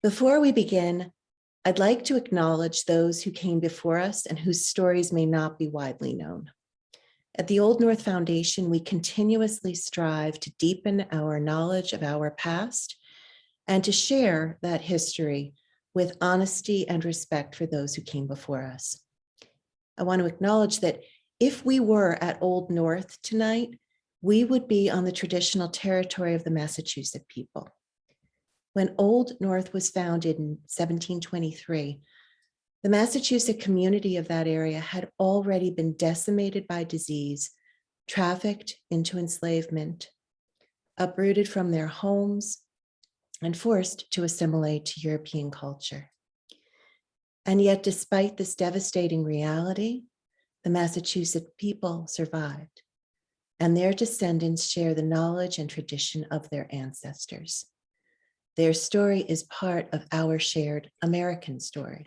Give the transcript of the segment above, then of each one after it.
Before we begin, I'd like to acknowledge those who came before us and whose stories may not be widely known. At the Old North Foundation, we continuously strive to deepen our knowledge of our past and to share that history with honesty and respect for those who came before us. I want to acknowledge that if we were at Old North tonight, we would be on the traditional territory of the Massachusetts people. When Old North was founded in 1723, the Massachusetts community of that area had already been decimated by disease, trafficked into enslavement, uprooted from their homes, and forced to assimilate to European culture. And yet, despite this devastating reality, the Massachusetts people survived, and their descendants share the knowledge and tradition of their ancestors. Their story is part of our shared American story.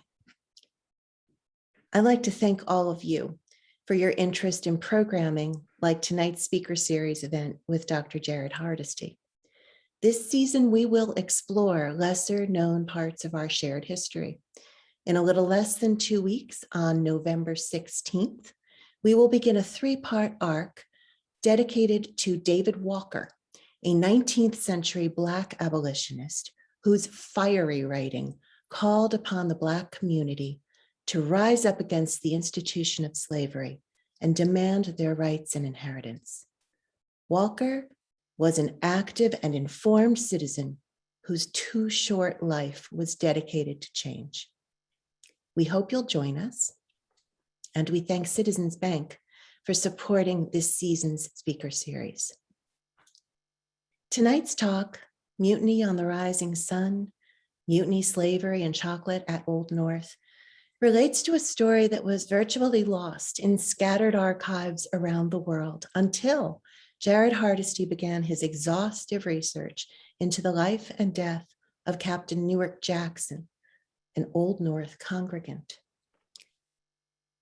I'd like to thank all of you for your interest in programming like tonight's speaker series event with Dr. Jared Hardesty. This season, we will explore lesser known parts of our shared history. In a little less than 2 weeks, on November 16th, we will begin a 3-part arc dedicated to David Walker, a 19th century Black abolitionist whose fiery writing called upon the Black community to rise up against the institution of slavery and demand their rights and inheritance. Walker was an active and informed citizen whose too short life was dedicated to change. We hope you'll join us, and we thank Citizens Bank for supporting this season's speaker series. Tonight's talk, Mutiny on the Rising Sun, Mutiny, Slavery, and Chocolate at Old North, relates to a story that was virtually lost in scattered archives around the world until Jared Hardesty began his exhaustive research into the life and death of Captain Newark Jackson, an Old North congregant.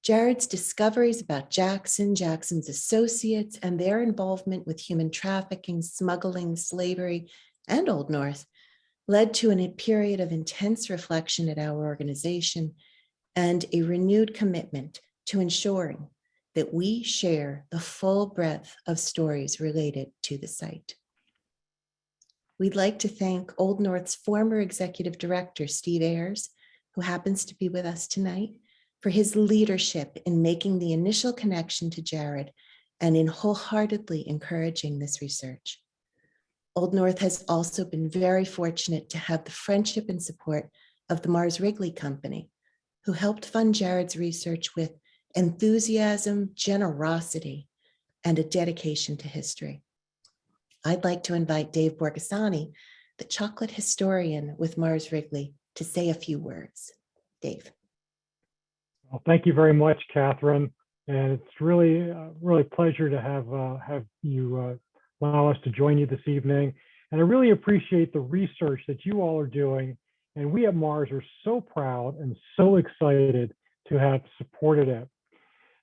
Jared's discoveries about Jackson, Jackson's associates, and their involvement with human trafficking, smuggling, slavery, and Old North led to a period of intense reflection at our organization and a renewed commitment to ensuring that we share the full breadth of stories related to the site. We'd like to thank Old North's former executive director, Steve Ayers, who happens to be with us tonight, for his leadership in making the initial connection to Jared and in wholeheartedly encouraging this research. Old North has also been very fortunate to have the friendship and support of the Mars Wrigley Company, who helped fund Jared's research with enthusiasm, generosity, and a dedication to history. I'd like to invite Dave Borgasani, the chocolate historian with Mars Wrigley, to say a few words. Dave. Well, thank you very much, Catherine. And it's really a pleasure to have you allow us to join you this evening. And I really appreciate the research that you all are doing. And we at Mars are so proud and so excited to have supported it.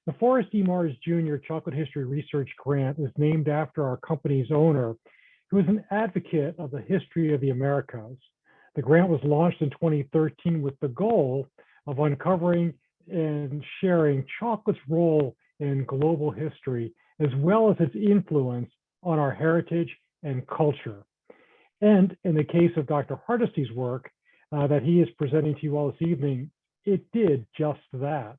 The Forrest E. Mars Jr. Chocolate History Research Grant is named after our company's owner, who is an advocate of the history of the Americas. The grant was launched in 2013 with the goal of uncovering and sharing chocolate's role in global history, as well as its influence on our heritage and culture. And in the case of Dr. Hardesty's work that he is presenting to you all this evening, it did just that.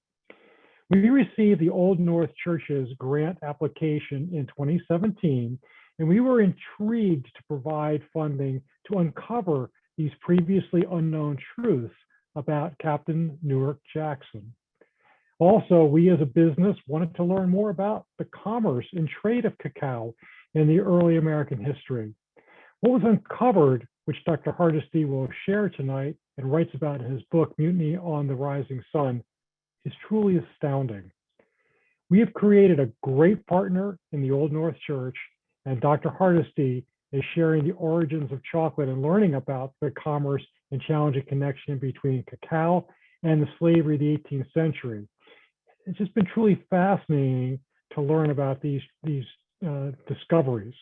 We received the Old North Church's grant application in 2017, and we were intrigued to provide funding to uncover these previously unknown truths about Captain Newark Jackson. Also, we as a business wanted to learn more about the commerce and trade of cacao in the early American history. What was uncovered, which Dr. Hardesty will share tonight and writes about in his book, Mutiny on the Rising Sun, is truly astounding. We have created a great partner in the Old North Church, and Dr. Hardesty is sharing the origins of chocolate and learning about the commerce and challenging connection between cacao and the slavery of the 18th century. It's just been truly fascinating to learn about these discoveries.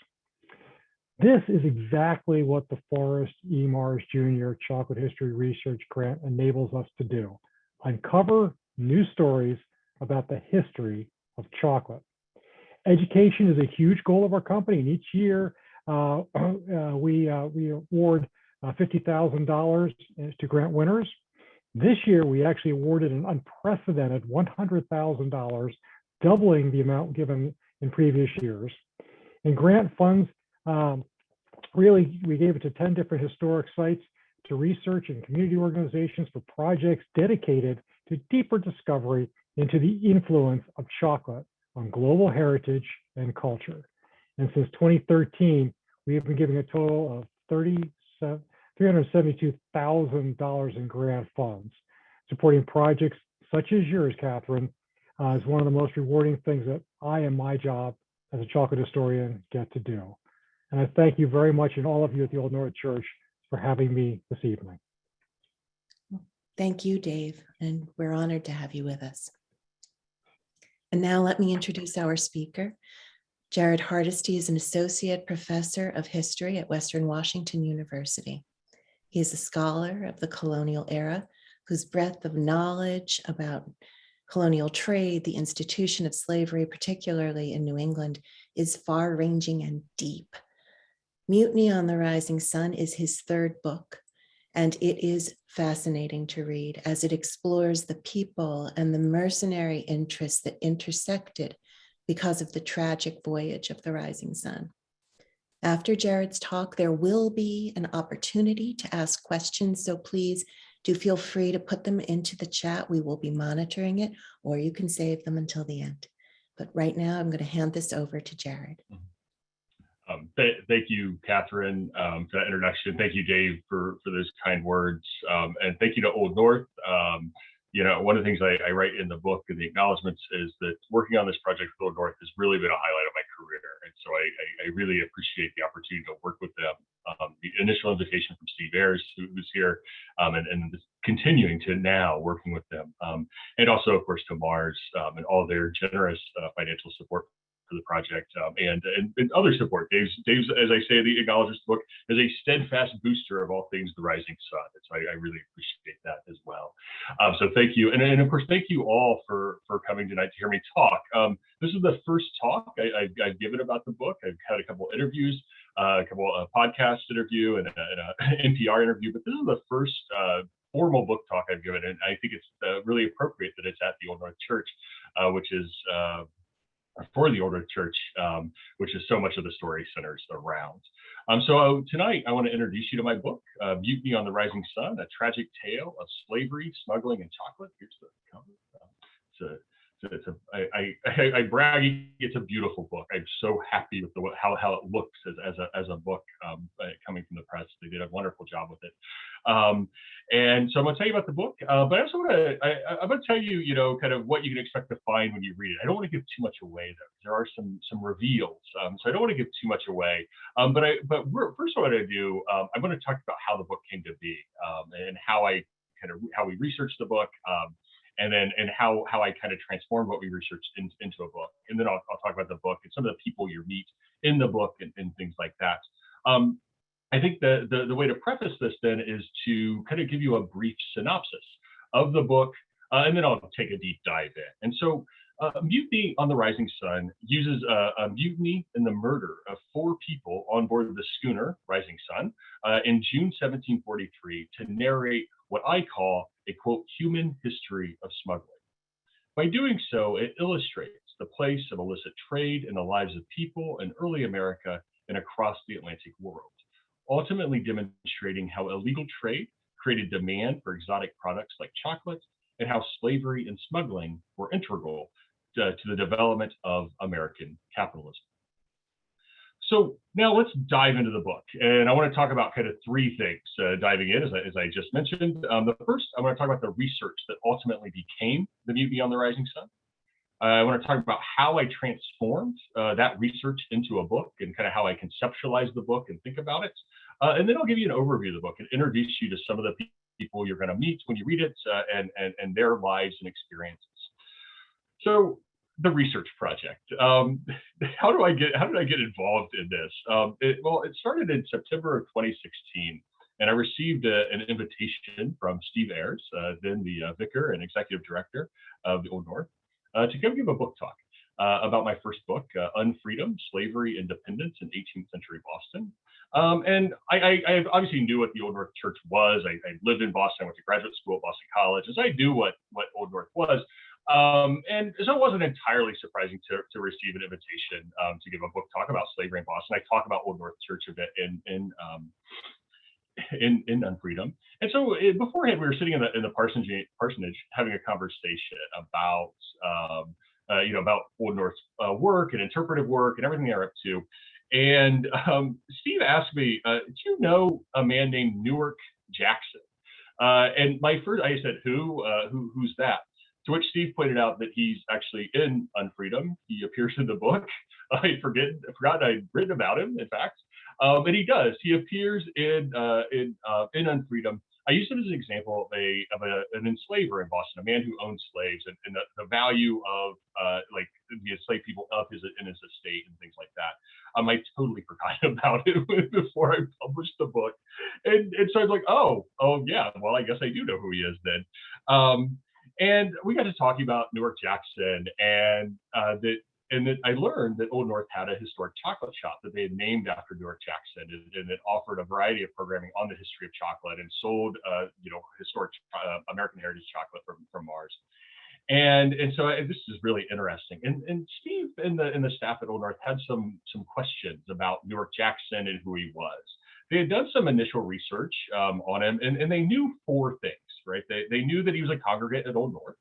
This is exactly what the Forrest E. Mars Jr. Chocolate History Research Grant enables us to do: uncover new stories about the history of chocolate. Education is a huge goal of our company, and each year we award $50,000 to grant winners. This year, we actually awarded an unprecedented $100,000, doubling the amount given in previous years. And grant funds, really, we gave it to 10 different historic sites, to research and community organizations for projects dedicated to deeper discovery into the influence of chocolate on global heritage and culture. And since 2013, we have been giving a total of $372,000 in grant funds. Supporting projects such as yours, Catherine, is one of the most rewarding things that I and my job as a chocolate historian get to do. And I thank you very much, and all of you at the Old North Church, for having me this evening. Thank you, Dave, and we're honored to have you with us. And now let me introduce our speaker. Jared Hardesty is an associate professor of history at Western Washington University. He is a scholar of the colonial era whose breadth of knowledge about colonial trade, the institution of slavery, particularly in New England, is far-ranging and deep. Mutiny on the Rising Sun is his third book, and it is fascinating to read as it explores the people and the mercenary interests that intersected because of the tragic voyage of the Rising Sun. After Jared's talk, there will be an opportunity to ask questions, so please do feel free to put them into the chat. We will be monitoring it, or you can save them until the end. But right now, I'm going to hand this over to Jared. Thank you, Catherine, for that introduction. Thank you, Dave, for those kind words. And thank you to Old North. One of the things I write in the book in the acknowledgments is that working on this project with Old North has really been a highlight of my career. And so I really appreciate the opportunity to work with them. The initial invitation from Steve Ayers, who's here, and continuing to now working with them. And also, of course, to Mars and all their generous financial support for the project, and other support. Dave's, as I say, the acknowledgments book is a steadfast booster of all things the Rising Sun. So I really appreciate that as well. So thank you, and of course thank you all for coming tonight to hear me talk. This is the first talk I've given about the book. I've had a couple interviews, a couple podcast interview, and an NPR interview, but this is the first formal book talk I've given, and I think it's really appropriate that it's at the Old North Church, which is for the Old North Church, which is so much of the story centers around. So tonight I want to introduce you to my book, Mutiny on the Rising Sun, a tragic tale of slavery, smuggling, and chocolate. Here's the cover. I brag, it's a beautiful book. I'm so happy with how it looks as a book coming from the press. They did a wonderful job with it. And so I'm going to tell you about the book, but I also want to I'm going to tell you, kind of what you can expect to find when you read it. I don't want to give too much away, though. There are some reveals, so I don't want to give too much away. But first, what I do, I'm going to talk about how the book came to be, and how we researched the book. And how I kind of transformed what we researched into a book. And then I'll talk about the book and some of the people you meet in the book and things like that. I think the way to preface this then is to kind of give you a brief synopsis of the book, and then I'll take a deep dive in. And so Mutiny on the Rising Sun uses a mutiny and the murder of 4 people on board the schooner Rising Sun in June 1743 to narrate what I call a, quote, human history of smuggling. By doing so, it illustrates the place of illicit trade in the lives of people in early America and across the Atlantic world, ultimately demonstrating how illegal trade created demand for exotic products like chocolate, and how slavery and smuggling were integral to the development of American capitalism. So now let's dive into the book. And I want to talk about kind of 3 things diving in, as I just mentioned. The first, I want to talk about the research that ultimately became the Mutiny on the Rising Sun. I want to talk about how I transformed that research into a book and kind of how I conceptualized the book and think about it. And then I'll give you an overview of the book and introduce you to some of the people you're going to meet when you read it, and their lives and experiences. So the research project. How did I get involved in this? Well, it started in September of 2016, and I received an invitation from Steve Ayers, then the vicar and executive director of the Old North, to come give a book talk about my first book, Unfreedom, Slavery, Independence in 18th Century Boston. And I obviously knew what the Old North Church was. I lived in Boston. I went to graduate school at Boston College, and so I knew what Old North was. And so it wasn't entirely surprising to receive an invitation to give a book talk about slavery in Boston. I talk about Old North Church a bit in Unfreedom. And so beforehand, we were sitting in the parsonage having a conversation about about Old North's work and interpretive work and everything they're up to. And Steve asked me, "Do you know a man named Newark Jackson?" And I said, "Who's that?" To which Steve pointed out that he's actually in Unfreedom. He appears in the book. I forgot I'd written about him, in fact. And he does. He appears in Unfreedom. I used him as an example of an enslaver in Boston, a man who owned slaves, and the value of like the enslaved people in his estate and things like that. I totally forgot about him before I published the book, and so I was like, oh yeah, well I guess I do know who he is then. And we got to talking about Newark Jackson, and that I learned that Old North had a historic chocolate shop that they had named after Newark Jackson, and it offered a variety of programming on the history of chocolate and sold, historic American heritage chocolate from Mars. And so this is really interesting. And Steve and the staff at Old North had some questions about Newark Jackson and who he was. They had done some initial research on him, and they knew four things, right? They knew that he was a congregant at Old North.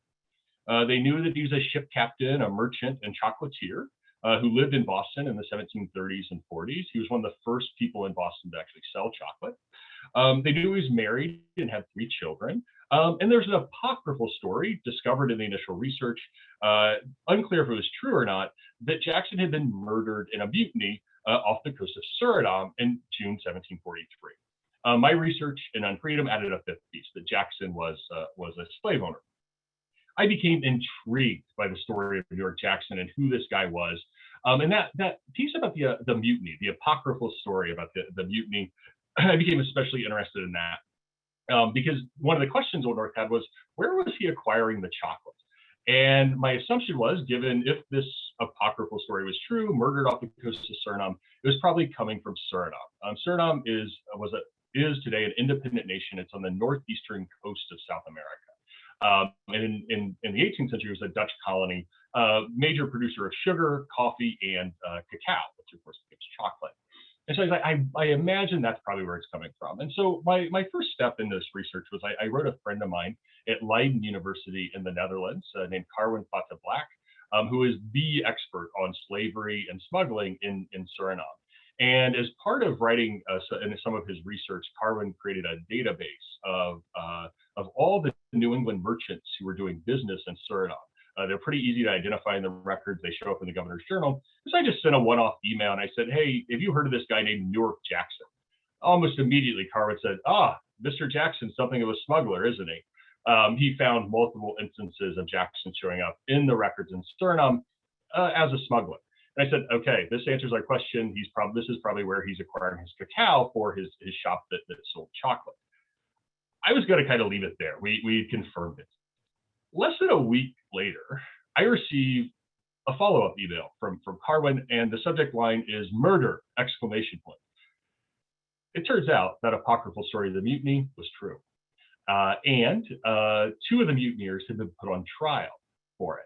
They knew that he was a ship captain, a merchant, and chocolatier who lived in Boston in the 1730s and 40s. He was one of the first people in Boston to actually sell chocolate. They knew he was married and had 3 children. And there's an apocryphal story discovered in the initial research, unclear if it was true or not, that Jackson had been murdered in a mutiny off the coast of Suriname in June 1743. My research in Unfreedom added a 5th piece, that Jackson was a slave owner. I became intrigued by the story of Newark Jackson and who this guy was. And that piece about the mutiny, the apocryphal story about the mutiny, I became especially interested in that because one of the questions Old North had was, where was he acquiring the chocolate? And my assumption was, given if this apocryphal story was true, murdered off the coast of Suriname, it was probably coming from Suriname. Suriname is today an independent nation. It's on the northeastern coast of South America. And in the 18th century, it was a Dutch colony, major producer of sugar, coffee, and cacao, which of course gives chocolate. And so I imagine that's probably where it's coming from. And so my first step in this research was I wrote a friend of mine at Leiden University in the Netherlands named Carwin Black, who is the expert on slavery and smuggling in Suriname. And as part of writing in some of his research, Carwin created a database of all the New England merchants who were doing business in Suriname. They're pretty easy to identify in the records. They show up in the Governor's Journal. So I just sent a one-off email and I said, hey, have you heard of this guy named Newark Jackson? Almost immediately, Carwin said, Mr. Jackson's something of a smuggler, isn't he? He found multiple instances of Jackson showing up in the records in Suriname as a smuggler. And I said, okay, this answers our question. This is probably where he's acquiring his cacao for his shop that sold chocolate. I was going to kind of leave it there. We confirmed it. Less than a week later, I received a follow-up email from Carwin, and the subject line is "murder!" It turns out that apocryphal story of the mutiny was true. And 2 of the mutineers had been put on trial for it.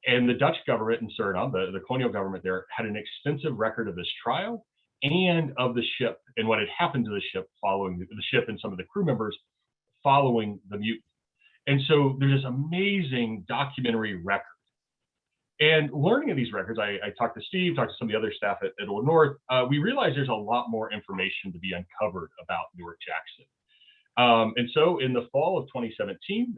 And the Dutch government in Suriname, the colonial government there, had an extensive record of this trial and of the ship and what had happened to the ship following the ship and some of the crew members following the mutiny. And so there's this amazing documentary record. And learning of these records, I talked to Steve, talked to some of the other staff at Old North. We realized there's a lot more information to be uncovered about Newark Jackson. And so in the fall of 2017,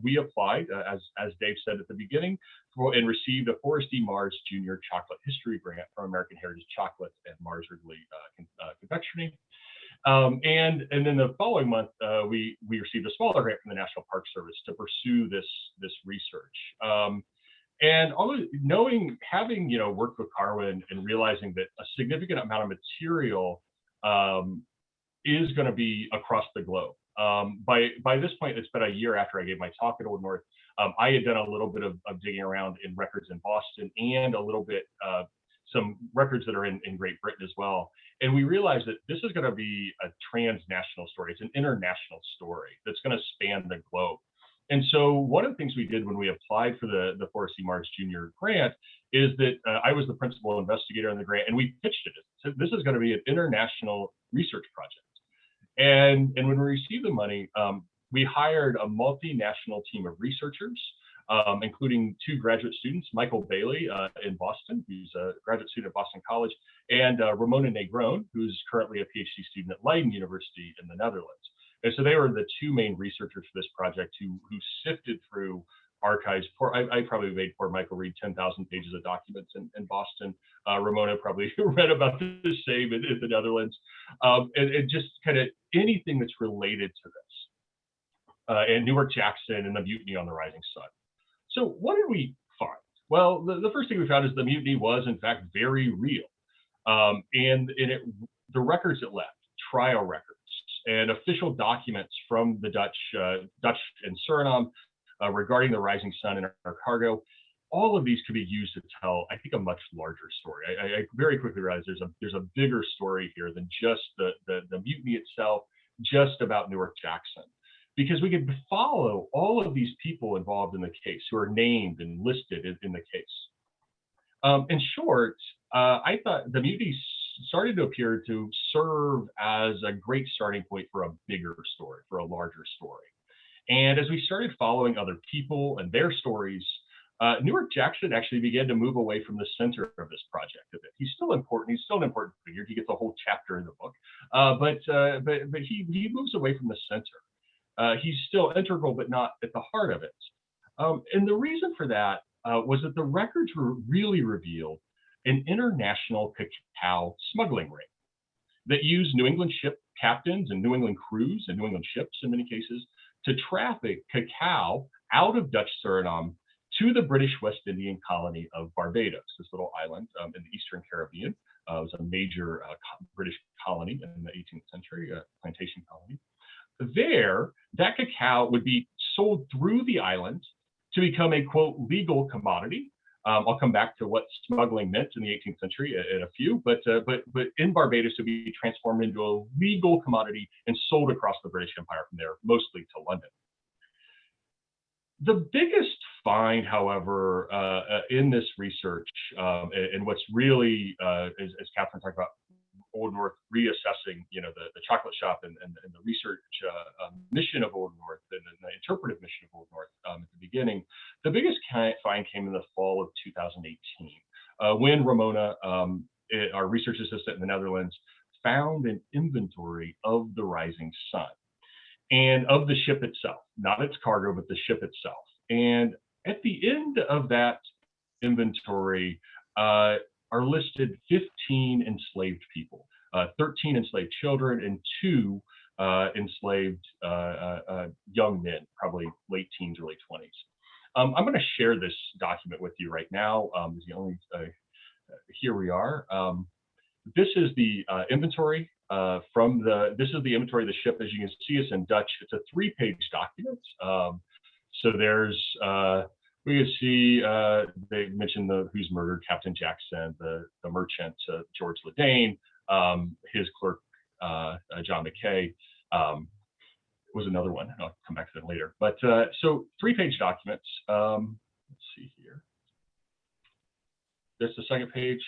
we applied, as Dave said at the beginning, and received a Forrest E. Mars Jr. Chocolate History Grant from American Heritage Chocolate and Mars Wrigley Confectionery. And then the following month, we received a smaller grant from the National Park Service to pursue this research. And although having worked with Carwin and realizing that a significant amount of material is going to be across the globe. By this point, it's been a year after I gave my talk at Old North. I had done a little bit of digging around in records in Boston and a little bit some records that are in Great Britain as well. And we realized that this is going to be a transnational story. It's an international story that's going to span the globe. And so one of the things we did when we applied for the Forrest C. Marrs Jr. grant is that I was the principal investigator on the grant, and we pitched it. So this is going to be an international research project. And when we received the money, we hired a multinational team of researchers, including 2 graduate students, Michael Bailey in Boston, who's a graduate student at Boston College, and Ramona Negron, who's currently a PhD student at Leiden University in the Netherlands. And so they were the 2 main researchers for this project who sifted through archives. I probably made poor Michael read 10,000 pages of documents in Boston. Ramona probably read about the same in the Netherlands. And just kind of anything that's related to this. And Newark Jackson and the Mutiny on the Rising Sun. So what did we find? Well, the first thing we found is the mutiny was, in fact, very real. The records it left, trial records, and official documents from the Dutch and Suriname regarding the Rising Sun and our cargo, all of these could be used to tell, I think, a much larger story. I very quickly realized there's a bigger story here than just the mutiny itself, just about Newark Jackson, because we could follow all of these people involved in the case who are named and listed in the case. In short, I thought the mutiny started to appear to serve as a great starting point for a bigger story, for a larger story. And as we started following other people and their stories, Newark Jackson actually began to move away from the center of this project a bit. He's still important. He's still an important figure. He gets a whole chapter in the book, but he moves away from the center. He's still integral, but not at the heart of it. And the reason for that was that the records really revealed an international cacao smuggling ring that used New England ship captains and New England crews and New England ships in many cases to traffic cacao out of Dutch Suriname to the British West Indian colony of Barbados, this little island in the Eastern Caribbean. It was a major British colony in the 18th century, plantation colony. There, that cacao would be sold through the island to become a, quote, legal commodity. I'll come back to what smuggling meant in the 18th century in a few, but in Barbados, it would be transformed into a legal commodity and sold across the British Empire from there, mostly to London. The biggest find, however, in this research, and what's really, as Catherine talked about, Old North reassessing, the chocolate shop and the research mission of Old North and the interpretive mission of Old North at the beginning. The biggest find came in the fall of 2018 when Ramona, our research assistant in the Netherlands, found an inventory of the Rising Sun and of the ship itself, not its cargo, but the ship itself. And at the end of that inventory, are listed 15 enslaved people, 13 enslaved children, and 2 enslaved young men, probably late teens, early 20s. I'm going to share this document with you right now. Here we are. This is the inventory this is the inventory of the ship. As you can see, it's in Dutch. It's a 3-page document. So there's we can see they mentioned who's murdered, Captain Jackson, the merchant, George Ladain, his clerk, John Mccoy, was another one. I'll come back to that later. But so 3-page documents. Let's see here. There's the second page.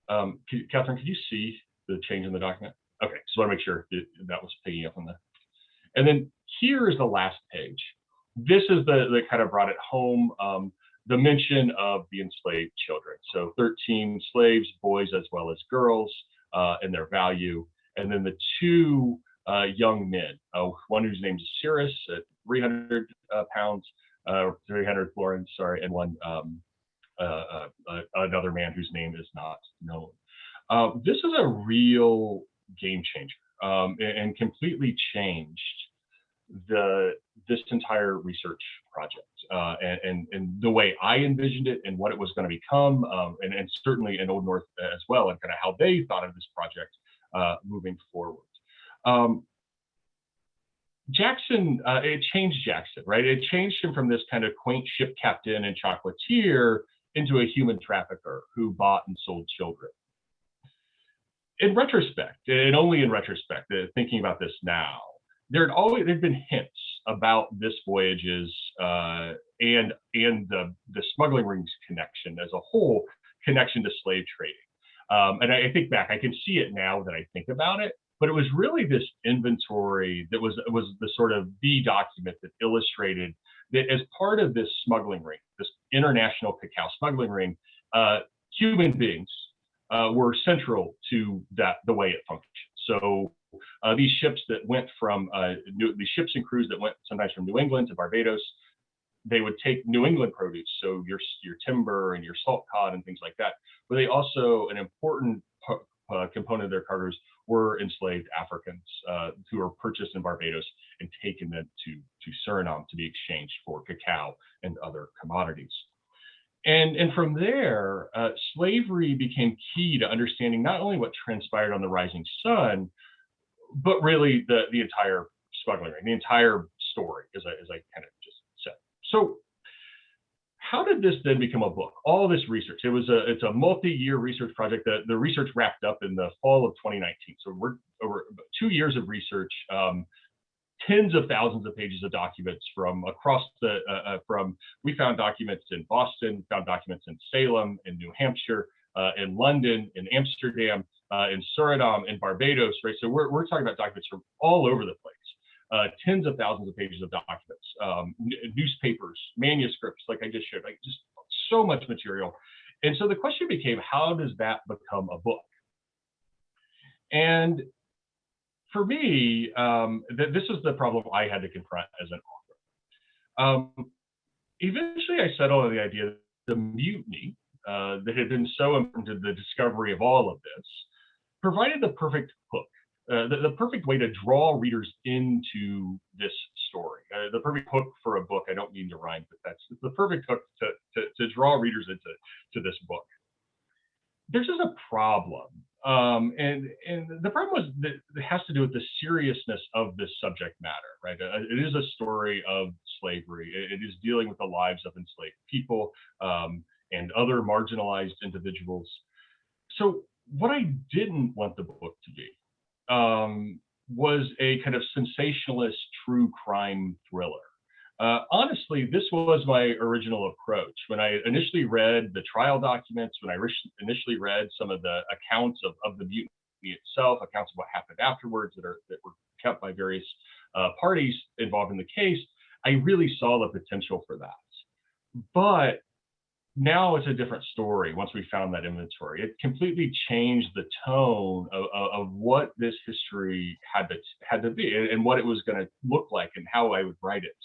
Catherine, could you see the change in the document? Okay, so I want to make sure that was picking up on that. And then here is the last page. This is the kind of brought it home, the mention of the enslaved children. So 13 slaves, boys as well as girls, and their value. And then the 2 young men, one whose name is Cyrus at 300 pounds, 300 florins, sorry, and one another man whose name is not known. This is a real game changer and completely changed the this entire research project and the way I envisioned it and what it was going to become, and certainly in Old North as well, and kind of how they thought of this project moving forward. Jackson, it changed Jackson, right? It changed him from this kind of quaint ship captain and chocolatier into a human trafficker who bought and sold children. In retrospect, and only in retrospect, thinking about this now, there'd been hints about this voyage's and the smuggling rings connection as a whole, connection to slave trading. And I think back, I can see it now that I think about it, but it was really this inventory that was the sort of the document that illustrated that as part of this smuggling ring, this international cacao smuggling ring, human beings were central to the way it functioned. So these ships that went from these ships and crews that went sometimes from New England to Barbados, they would take New England produce, so your timber and your salt cod and things like that. But they also, an important component of their cargoes were enslaved Africans who were purchased in Barbados and taken then to Suriname to be exchanged for cacao and other commodities. And from there, slavery became key to understanding not only what transpired on the Rising Sun, but really the entire smuggling ring, the entire story, as I kind of just said. So how did this then become a book? All this research, it's a multi-year research project. The research wrapped up in the fall of 2019. So we're over 2 years of research, tens of thousands of pages of documents from across we found documents in Boston, found documents in Salem, in New Hampshire, in London, in Amsterdam, in Suriname, in Barbados, right? So we're talking about documents from all over the place. Tens of thousands of pages of documents, newspapers, manuscripts, like I just shared, like just so much material. And so the question became, how does that become a book? And for me, this is the problem I had to confront as an author. Eventually, I settled on the idea that the mutiny that had been so important to the discovery of all of this provided the perfect hook. The perfect way to draw readers into this story. The perfect hook for a book. I don't mean to rhyme, but it's the perfect hook to draw readers into this book. There's just a problem, and the problem was that it has to do with the seriousness of this subject matter, right? It is a story of slavery. It is dealing with the lives of enslaved people and other marginalized individuals. So what I didn't want the book to be was a kind of sensationalist true crime thriller. Honestly, this was my original approach. When I initially read the trial documents, when I initially read some of the accounts of the mutiny itself, accounts of what happened afterwards that were kept by various parties involved in the case, I really saw the potential for that. But now it's a different story once we found that inventory. It completely changed the tone of what this history had to be and what it was going to look like and how I would write it.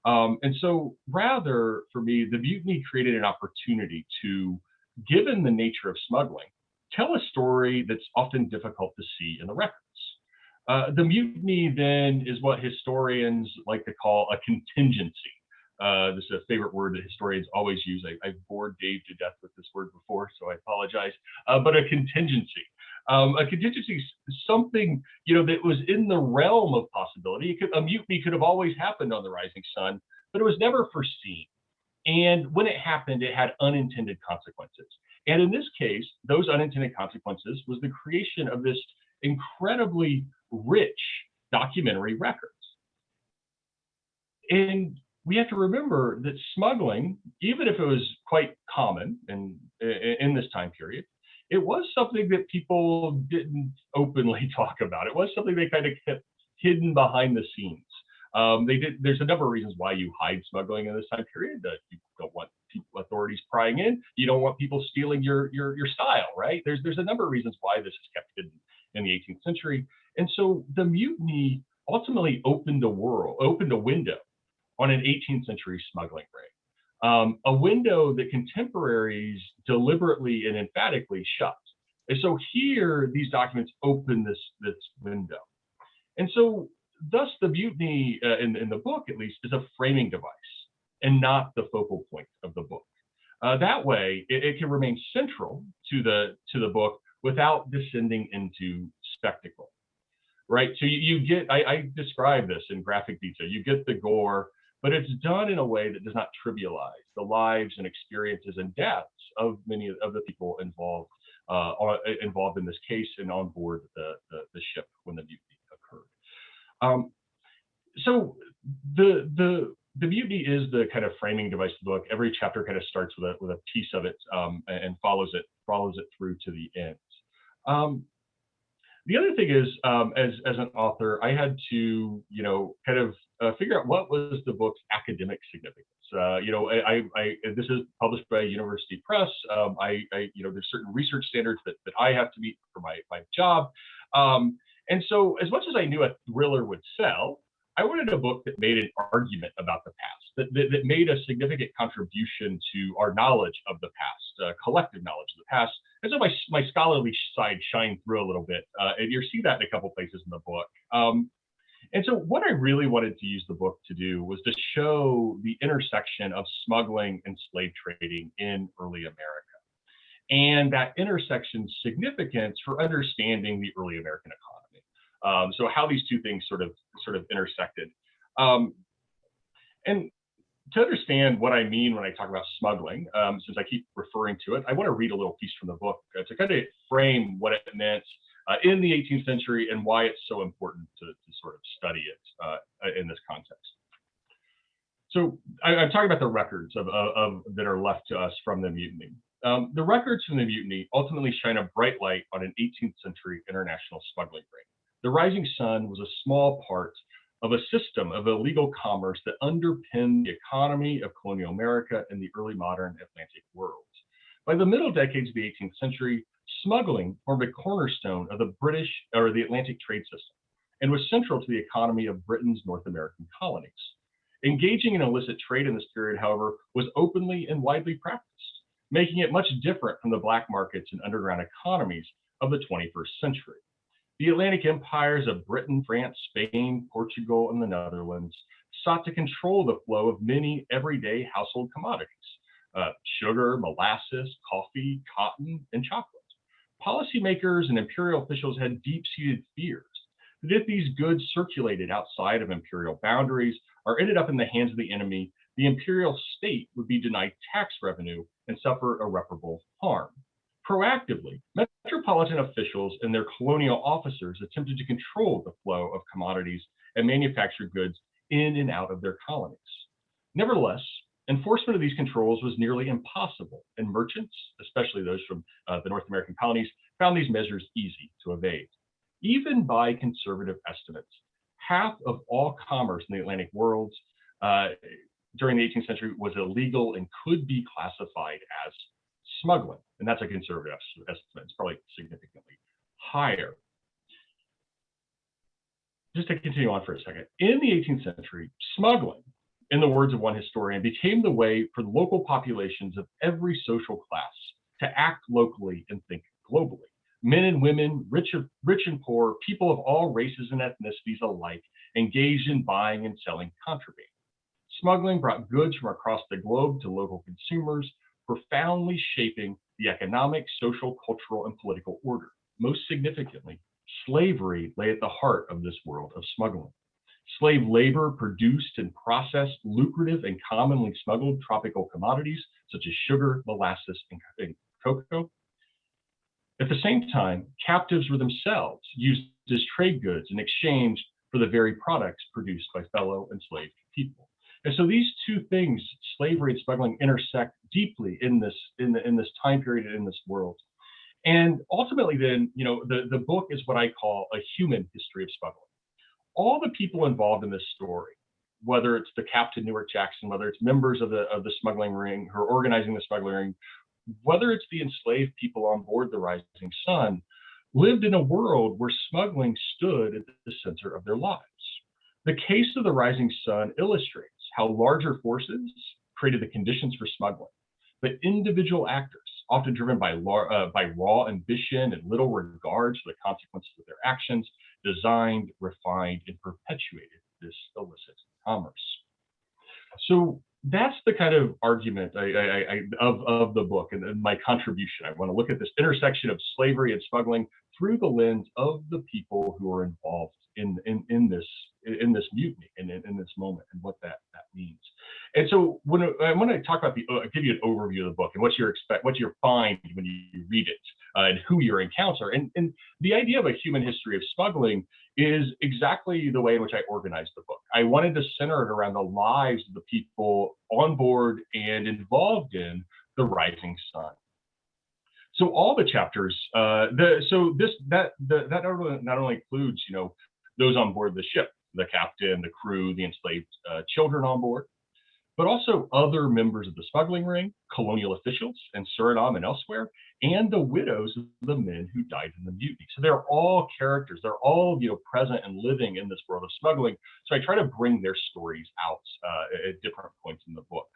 And so rather, for me, the mutiny created an opportunity to, given the nature of smuggling, tell a story that's often difficult to see in the records. The mutiny then is what historians like to call a contingency. This is a favorite word that historians always use. I've bored Dave to death with this word before, so I apologize. But a contingency. A contingency is something that was in the realm of possibility. A mutiny could have always happened on the Rising Sun, but it was never foreseen. And when it happened, it had unintended consequences. And in this case, those unintended consequences was the creation of this incredibly rich documentary records. And we have to remember that smuggling, even if it was quite common in this time period, it was something that people didn't openly talk about. It was something they kind of kept hidden behind the scenes. There's a number of reasons why you hide smuggling in this time period. You don't want authorities prying in. You don't want people stealing your style, right? There's a number of reasons why this is kept hidden in the 18th century. And so the mutiny ultimately opened a window on an 18th century smuggling ring, a window that contemporaries deliberately and emphatically shut. And so here, these documents open this window. And so thus the mutiny in the book, at least, is a framing device and not the focal point of the book. That way, it can remain central to the book without descending into spectacle, right? So you get, I describe this in graphic detail. You get the gore, but it's done in a way that does not trivialize the lives and experiences and deaths of many of the people involved in this case and on board the ship when the mutiny occurred. So the mutiny is the kind of framing device of the book. Every chapter kind of starts with a piece of it and follows it through to the end. The other thing is, as an author, I had to, kind of figure out what was the book's academic significance. This is published by University Press. There's certain research standards that I have to meet for my job. And so, as much as I knew a thriller would sell, I wanted a book that made an argument about the past, that made a significant contribution to our knowledge of the past, collective knowledge of the past. And so my scholarly side shined through a little bit, and you see that in a couple places in the book. And so what I really wanted to use the book to do was to show the intersection of smuggling and slave trading in early America, and that intersection's significance for understanding the early American economy. So how these two things sort of intersected. And to understand what I mean when I talk about smuggling, since I keep referring to it, I want to read a little piece from the book to kind of frame what it meant in the 18th century and why it's so important to sort of study it in this context. So I'm talking about the records of that are left to us from the mutiny. The records from the mutiny ultimately shine a bright light on an 18th century international smuggling ring. The Rising Sun was a small part of a system of illegal commerce that underpinned the economy of colonial America and the early modern Atlantic world. By the middle decades of the 18th century, smuggling formed a cornerstone of the British or the Atlantic trade system and was central to the economy of Britain's North American colonies. Engaging in illicit trade in this period, however, was openly and widely practiced, making it much different from the black markets and underground economies of the 21st century. The Atlantic empires of Britain, France, Spain, Portugal, and the Netherlands sought to control the flow of many everyday household commodities, sugar, molasses, coffee, cotton, and chocolate. Policymakers and imperial officials had deep-seated fears that if these goods circulated outside of imperial boundaries or ended up in the hands of the enemy, the imperial state would be denied tax revenue and suffer irreparable harm. Proactively, metropolitan officials and their colonial officers attempted to control the flow of commodities and manufactured goods in and out of their colonies. Nevertheless, enforcement of these controls was nearly impossible, and merchants, especially those from the North American colonies, found these measures easy to evade. Even by conservative estimates, half of all commerce in the Atlantic worlds during the 18th century was illegal and could be classified as smuggling, and that's a conservative estimate. It's probably significantly higher. Just to continue on for a second, in the 18th century, smuggling, in the words of one historian, became the way for local populations of every social class to act locally and think globally. Men and women, rich and poor, people of all races and ethnicities alike, engaged in buying and selling contraband. Smuggling brought goods from across the globe to local consumers, profoundly shaping the economic, social, cultural, and political order. Most significantly, slavery lay at the heart of this world of smuggling. Slave labor produced and processed lucrative and commonly smuggled tropical commodities such as sugar, molasses, and cocoa. At the same time, captives were themselves used as trade goods and exchanged for the very products produced by fellow enslaved people. And so these two things, slavery and smuggling, intersect deeply in this time period and in this world. And ultimately, then, the book is what I call a human history of smuggling. All the people involved in this story, whether it's the Captain Newark Jackson, whether it's members of the smuggling ring who are organizing the smuggling ring, whether it's the enslaved people on board the Rising Sun, lived in a world where smuggling stood at the center of their lives. The case of the Rising Sun illustrates how larger forces created the conditions for smuggling, but individual actors, often driven by raw ambition and little regard to the consequences of their actions, designed, refined, and perpetuated this illicit commerce. So that's the kind of argument of the book and my contribution. I want to look at this intersection of slavery and smuggling through the lens of the people who are involved in this mutiny and in this moment and what that means. And so when I want to talk about give you an overview of the book and what you find when you read it and who your accounts are. And the idea of a human history of smuggling is exactly the way in which I organized the book. I wanted to center it around the lives of the people on board and involved in the Rising Sun. So all the chapters, that not only includes those on board the ship, the captain, the crew, the enslaved children on board, but also other members of the smuggling ring, colonial officials in Suriname and elsewhere, and the widows of the men who died in the mutiny. So they're all characters. They're all present and living in this world of smuggling. So I try to bring their stories out at different points in the book.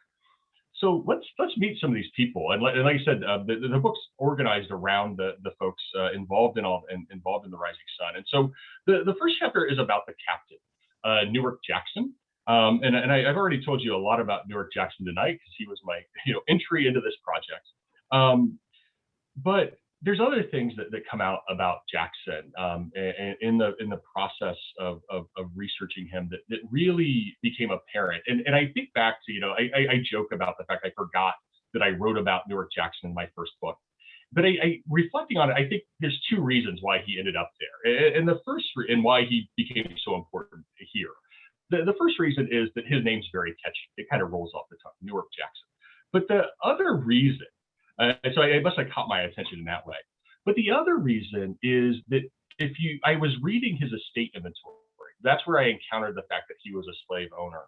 So let's meet some of these people. And like I said, the book's organized around the folks involved in the Rising Sun. And so the first chapter is about the captain, Newark Jackson. And I've already told you a lot about Newark Jackson tonight because he was my entry into this project. But there's other things that come out about Jackson in the process of researching him that really became apparent. And I think back to, I joke about the fact I forgot that I wrote about Newark Jackson in my first book. But reflecting on it, I think there's two reasons why he ended up there. And the first, and why he became so important here. The first reason is that his name's very catchy. It kind of rolls off the tongue, Newark Jackson. But the other reason, so I must have caught my attention in that way. But the other reason is that I was reading his estate inventory. That's where I encountered the fact that he was a slave owner.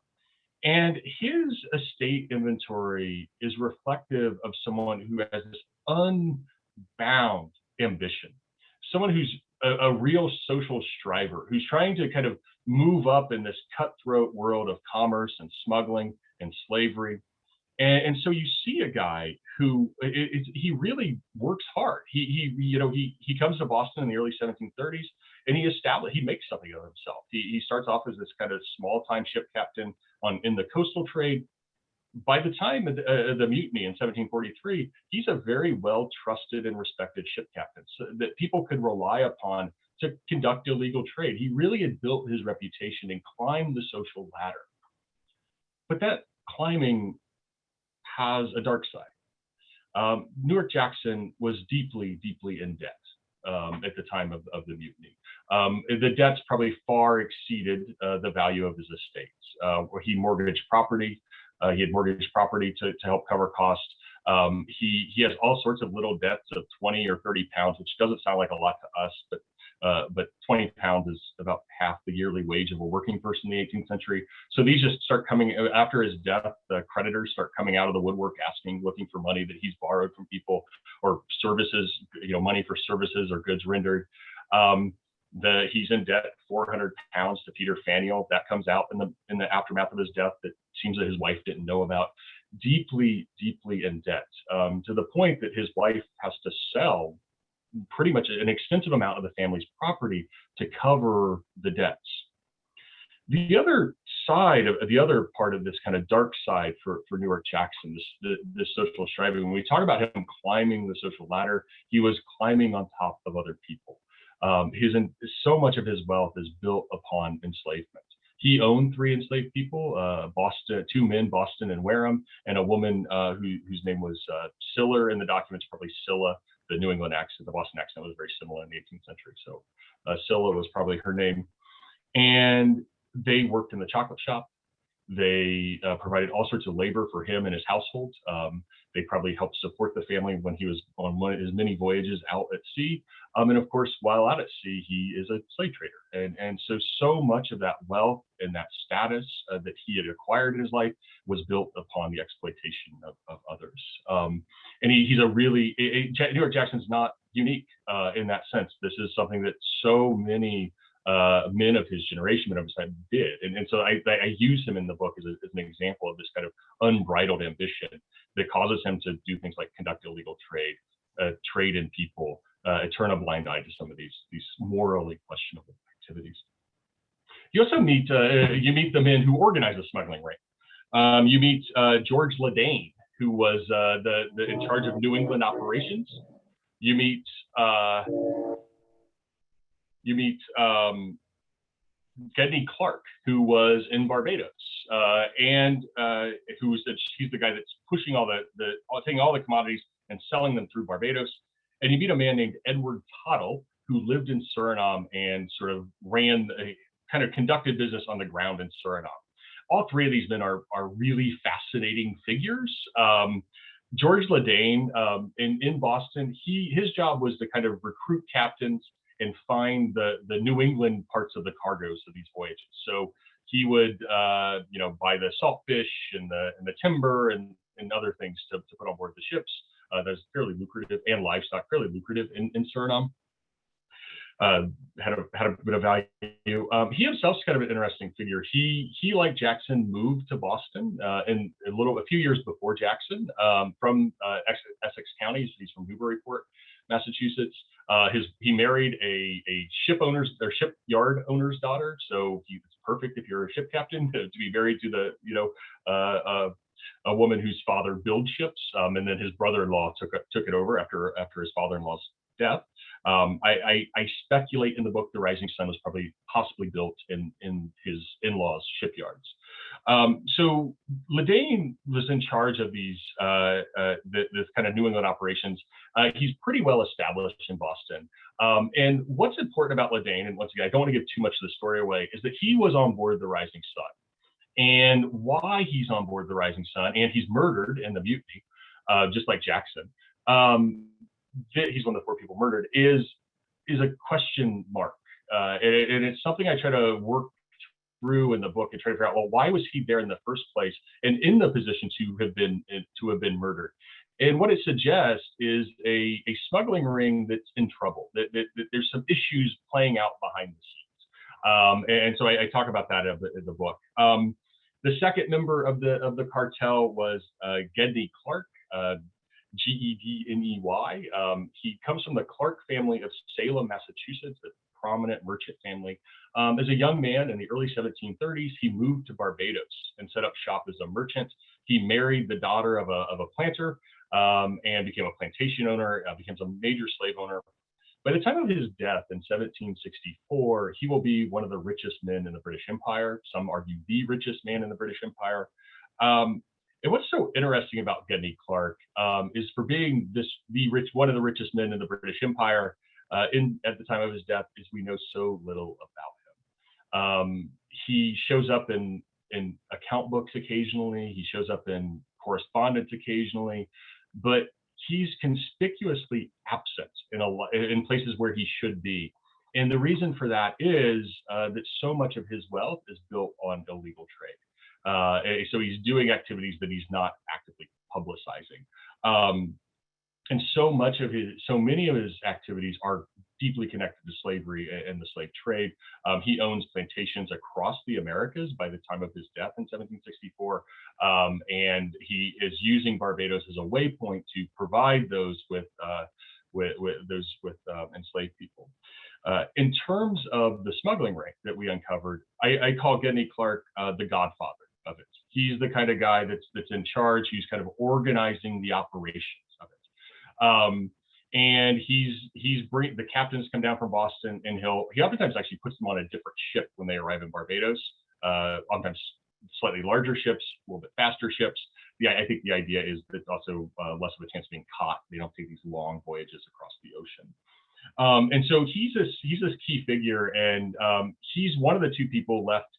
And his estate inventory is reflective of someone who has this unbound ambition, someone who's a real social striver, who's trying to kind of move up in this cutthroat world of commerce and smuggling and slavery. And so you see a guy who he really works hard. He comes to Boston in the early 1730s, and he makes something of himself. He starts off as this kind of small-time ship captain in the coastal trade. By the time of the mutiny in 1743, he's a very well trusted and respected ship captain, so that people could rely upon to conduct illegal trade. He really had built his reputation and climbed the social ladder. But that climbing has a dark side. Newark Jackson was deeply, deeply in debt at the time of the mutiny. The debts probably far exceeded the value of his estates. Where he mortgaged property. He had mortgaged property to help cover costs. He has all sorts of little debts of 20 or 30 pounds, which doesn't sound like a lot to us, but 20 pounds is about half the yearly wage of a working person in the 18th century. So these just start coming after his death. The creditors start coming out of the woodwork, looking for money that he's borrowed from people, or services, money for services or goods rendered. He's in debt 400 pounds to Peter Faneuil. That comes out in the aftermath of his death that seems that his wife didn't know about. Deeply, deeply in debt, to the point that his wife has to sell pretty much an extensive amount of the family's property to cover the debts. The other part of this kind of dark side for Newark Jackson, this social striving, when we talk about him climbing the social ladder, he was climbing on top of other people. So much of his wealth is built upon enslavement. He owned 3 enslaved people, Boston, 2 men, Boston and Wareham, and a woman whose name was Siller in the documents, probably Scylla. The New England accent, the Boston accent was very similar in the 18th century. So Scylla was probably her name. And they worked in the chocolate shop. They provided all sorts of labor for him and his household. They probably helped support the family when he was on one of his many voyages out at sea. And of course, while out at sea, he is a slave trader. And so much of that wealth and that status that he had acquired in his life was built upon the exploitation of others. And he's a really, Newark Jackson's not unique in that sense. This is something that so many men of his generation, men of his time, did. And so I use him in the book as an example of this kind of unbridled ambition that causes him to do things like conduct illegal trade, trade in people, turn a blind eye to some of these morally questionable activities. You also meet you meet the men who organize the smuggling ring. You meet George Ladain, who was in charge of New England operations. You meet Gendy Clark, who was in Barbados, and he's the guy that's pushing taking all the commodities and selling them through Barbados. And you meet a man named Edward Toddle, who lived in Suriname and sort of kind of conducted business on the ground in Suriname. All three of these men are really fascinating figures. George Ladain in Boston, his job was to kind of recruit captains and find the New England parts of the cargoes of these voyages. So he would buy the saltfish and the timber and other things to put on board the ships. That's fairly lucrative, and livestock, fairly lucrative in Suriname. Had a bit of value. He himself's kind of an interesting figure. He like Jackson moved to Boston a few years before Jackson from Essex County. He's from Newburyport, Massachusetts. He married a shipyard owner's daughter. So it's perfect if you're a ship captain to be married to a woman whose father built ships, and then his brother-in-law took it over after his father-in-law's death. I speculate in the book the Rising Sun was possibly built in his in-laws' shipyards. So Ladain was in charge of these this kind of New England operations. He's pretty well established in Boston. And what's important about Ladain, and once again, I don't want to give too much of the story away, is that he was on board the Rising Sun. And why he's on board the Rising Sun, and he's murdered in the mutiny, just like Jackson. He's one of the 4 people murdered, is a question mark. And it's something I try to work through in the book and try to figure out, well, why was he there in the first place and in the position to have been murdered? And what it suggests is a smuggling ring that's in trouble, that there's some issues playing out behind the scenes. And so I talk about that in the book. The second member of the cartel was Gendy Clark, Gedney. He comes from the Clark family of Salem, Massachusetts, a prominent merchant family. As a young man in the early 1730s, he moved to Barbados and set up shop as a merchant. He married the daughter of a planter and became a plantation owner, becomes a major slave owner. By the time of his death in 1764, he will be one of the richest men in the British Empire. Some argue the richest man in the British Empire. And what's so interesting about Gendy Clark is for being one of the richest men in the British Empire at the time of his death, is we know so little about him. He shows up in account books occasionally. He shows up in correspondence occasionally, but he's conspicuously absent in places where he should be. And the reason for that is that so much of his wealth is built on illegal trade. So he's doing activities that he's not actively publicizing. And so many of his activities are deeply connected to slavery and the slave trade. He owns plantations across the Americas by the time of his death in 1764. And he is using Barbados as a waypoint to provide those with enslaved people. In terms of the smuggling ring that we uncovered, I call Gendy Clark the godfather of it. He's the kind of guy that's in charge. He's kind of organizing the operations of it. And the captains come down from Boston, and he oftentimes actually puts them on a different ship when they arrive in Barbados. Sometimes slightly larger ships, a little bit faster ships. I think the idea is that it's also less of a chance of being caught. They don't take these long voyages across the ocean. And so he's this key figure, and he's one of the 2 people left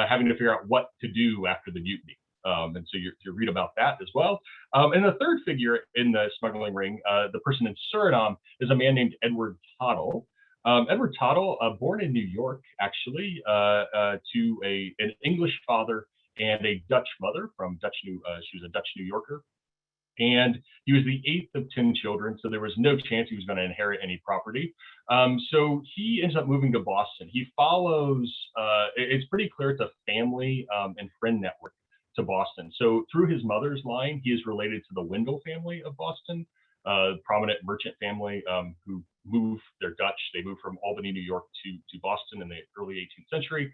having to figure out what to do after the mutiny. And so you read about that as well. And the third figure in the smuggling ring, the person in Suriname, is a man named Edward Toddle. Edward Toddle, born in New York, actually, to an English father and a Dutch mother she was a Dutch New Yorker. And he was the 8th of 10 children, so there was no chance he was going to inherit any property. So he ends up moving to Boston. He follows, it's pretty clear it's a family and friend network to Boston. So through his mother's line, he is related to the Wendell family of Boston. prominent merchant family who moved. They're Dutch. They moved from Albany, New York to Boston in the early 18th century.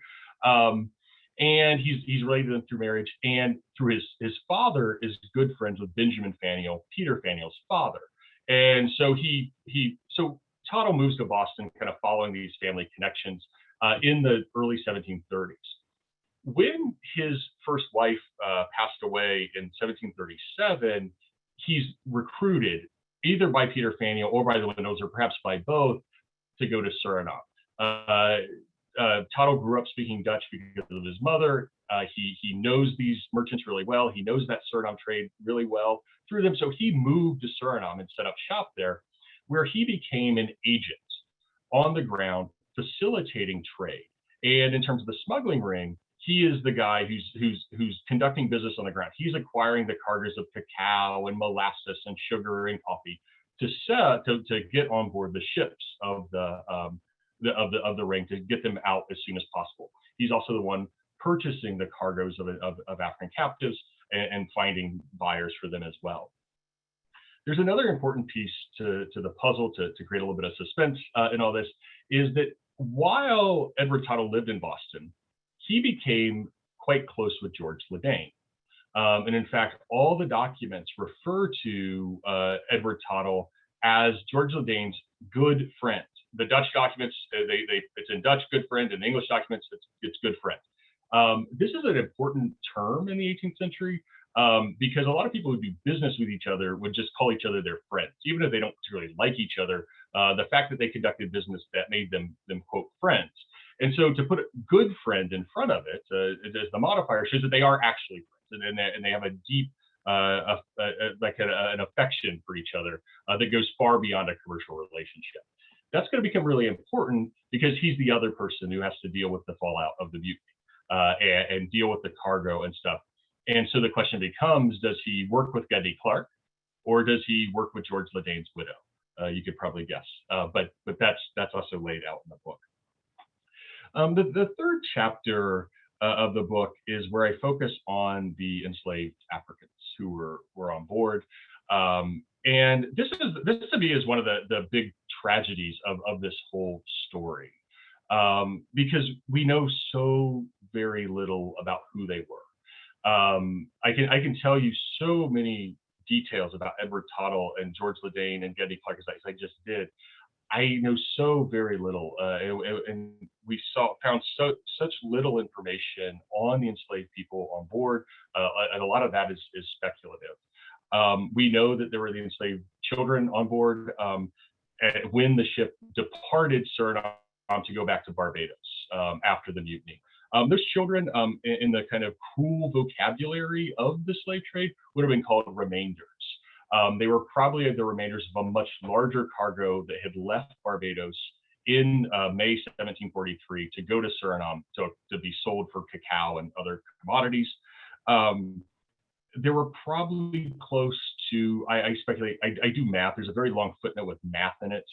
And he's related to them through marriage, and through his father is good friends with Benjamin Faneuil, Peter Faneuil's father. And so so Toddle moves to Boston, kind of following these family connections in the early 1730s. When his first wife passed away in 1737, he's recruited either by Peter Faneuil or by the Windows, or perhaps by both, to go to Suriname. Toddle grew up speaking Dutch because of his mother. He knows these merchants really well. He knows that Suriname trade really well through them. So he moved to Suriname and set up shop there, where he became an agent on the ground, facilitating trade. And in terms of the smuggling ring, he is the guy who's conducting business on the ground. He's acquiring the cargoes of cacao and molasses and sugar and coffee to get on board the ships of the ring, to get them out as soon as possible. He's also the one purchasing the cargoes of African captives and finding buyers for them as well. There's another important piece to the puzzle to create a little bit of suspense in all this, is that while Edward Toddle lived in Boston, he became quite close with George Ladain. And in fact, all the documents refer to Edward Toddle as George Ladain's good friend. The Dutch documents, it's in Dutch, good friend, and the English documents, it's good friend. This is an important term in the 18th century because a lot of people who do business with each other would just call each other their friends, even if they don't particularly like each other. The fact that they conducted business, that made them quote friends. And so to put a good friend in front of it as the modifier shows that they are actually friends, and they have a deep an affection for each other that goes far beyond a commercial relationship. That's going to become really important because he's the other person who has to deal with the fallout of the mutiny and deal with the cargo and stuff. And so the question becomes, does he work with Gendy Clark, or does he work with George Ladain's widow? You could probably guess, but that's also laid out in the book. The third chapter of the book is where I focus on the enslaved Africans who were on board. And this to me is one of the big tragedies of this whole story, because we know so very little about who they were. I can tell you so many details about Edward Toddle and George Ladain and Gendy Clark as I just did. I know so very little, and we found such little information on the enslaved people on board, and a lot of that is speculative. We know that there were the enslaved children on board when the ship departed Suriname to go back to Barbados after the mutiny. Those children, in the kind of cruel vocabulary of the slave trade, would have been called remainders. They were probably the remainders of a much larger cargo that had left Barbados in May 1743 to go to Suriname to be sold for cacao and other commodities. There were probably close to, I speculate, I do math. There's a very long footnote with math in it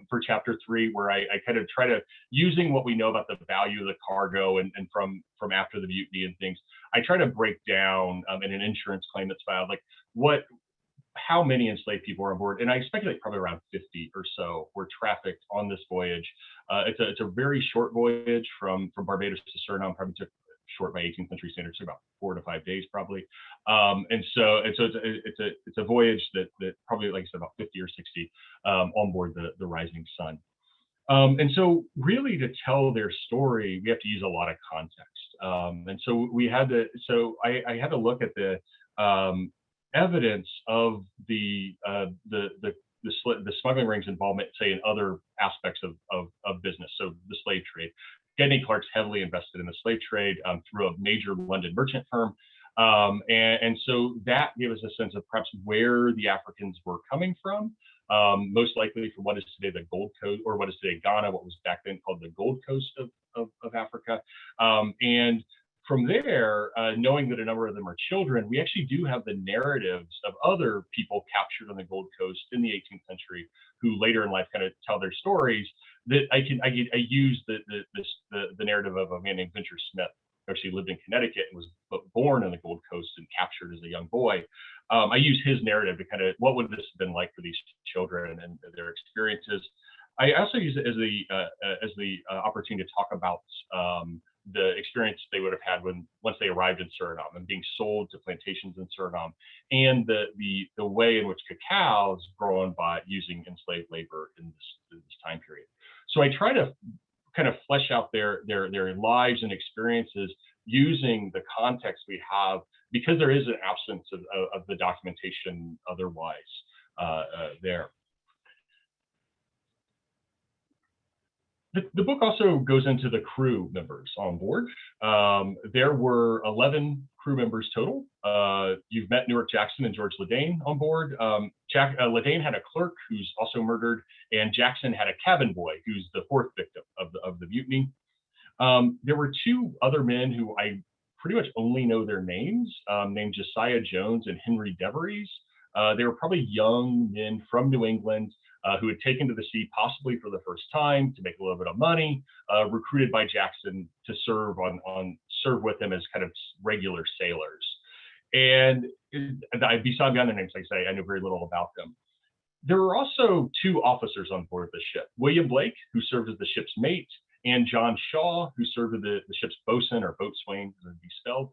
for chapter 3, where I kind of try to, using what we know about the value of the cargo and from after the mutiny and things, I try to break down in an insurance claim that's filed, like how many enslaved people were on board. And I speculate probably around 50 or so were trafficked on this voyage. It's a very short voyage from Barbados to Suriname. Probably took short by 18th century standards, so about 4 to 5 days probably. And so it's a voyage that probably, like I said, about 50 or 60 on board the Rising Sun. And so really, to tell their story, we have to use a lot of context. And so I had to look at the evidence of the smuggling ring's involvement, say, in other aspects of business, so the slave trade. Gendy Clark's heavily invested in the slave trade through a major London merchant firm. And so that gave us a sense of perhaps where the Africans were coming from, most likely from what is today the Gold Coast, or what is today Ghana, what was back then called the Gold Coast of Africa. And from there, knowing that a number of them are children, we actually do have the narratives of other people captured on the Gold Coast in the 18th century who later in life kind of tell their stories. That I use the narrative of a man named Venture Smith, actually lived in Connecticut and was born on the Gold Coast and captured as a young boy. I use his narrative to kind of, what would this have been like for these children and their experiences. I also use it as the opportunity to talk about the experience they would have had once they arrived in Suriname and being sold to plantations in Suriname, and the way in which cacao is grown by using enslaved labor in this time period. So I try to kind of flesh out their lives and experiences using the context we have, because there is an absence of the documentation otherwise there. The book also goes into the crew members on board. There were 11 crew members total. You've met Newark Jackson and George Ladain on board. Ladain had a clerk who's also murdered, and Jackson had a cabin boy who's the fourth victim of the mutiny. There were two other men who I pretty much only know their names, named Josiah Jones and Henry Deveries. They were probably young men from New England who had taken to the sea possibly for the first time to make a little bit of money, recruited by Jackson to serve with him as kind of regular sailors. And beyond their names, like I say, I know very little about them. There were also two officers on board the ship: William Blake, who served as the ship's mate, and John Shaw, who served as the ship's boatswain or boatswain, as it'd be spelled.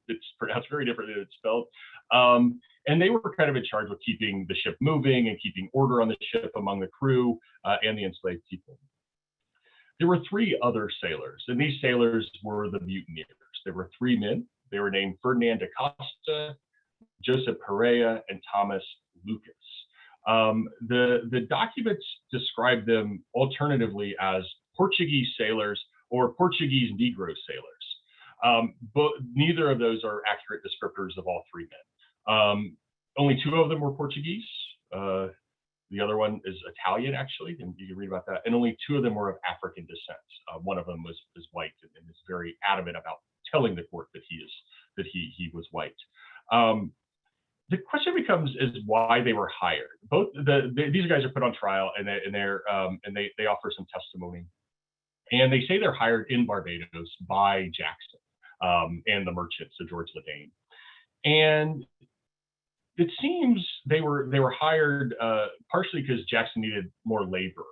It's pronounced very differently than it's spelled. And they were kind of in charge of keeping the ship moving and keeping order on the ship among the crew and the enslaved people. There were three other sailors, and these sailors were the mutineers. There were three men. They were named Ferdinand da Costa, Joseph Pereira, and Thomas Lucas. The documents describe them alternatively as Portuguese sailors or Portuguese Negro sailors. But neither of those are accurate descriptors of all three men. Only two of them were Portuguese. The other one is Italian, actually, and you can read about that. And only two of them were of African descent. One of them was white and is very adamant about telling the court that he was white. The question becomes is why they were hired. Both these guys are put on trial and they offer some testimony. And they say they're hired in Barbados by Jackson and the merchants, so George Ladain. And it seems they were hired partially because Jackson needed more labor.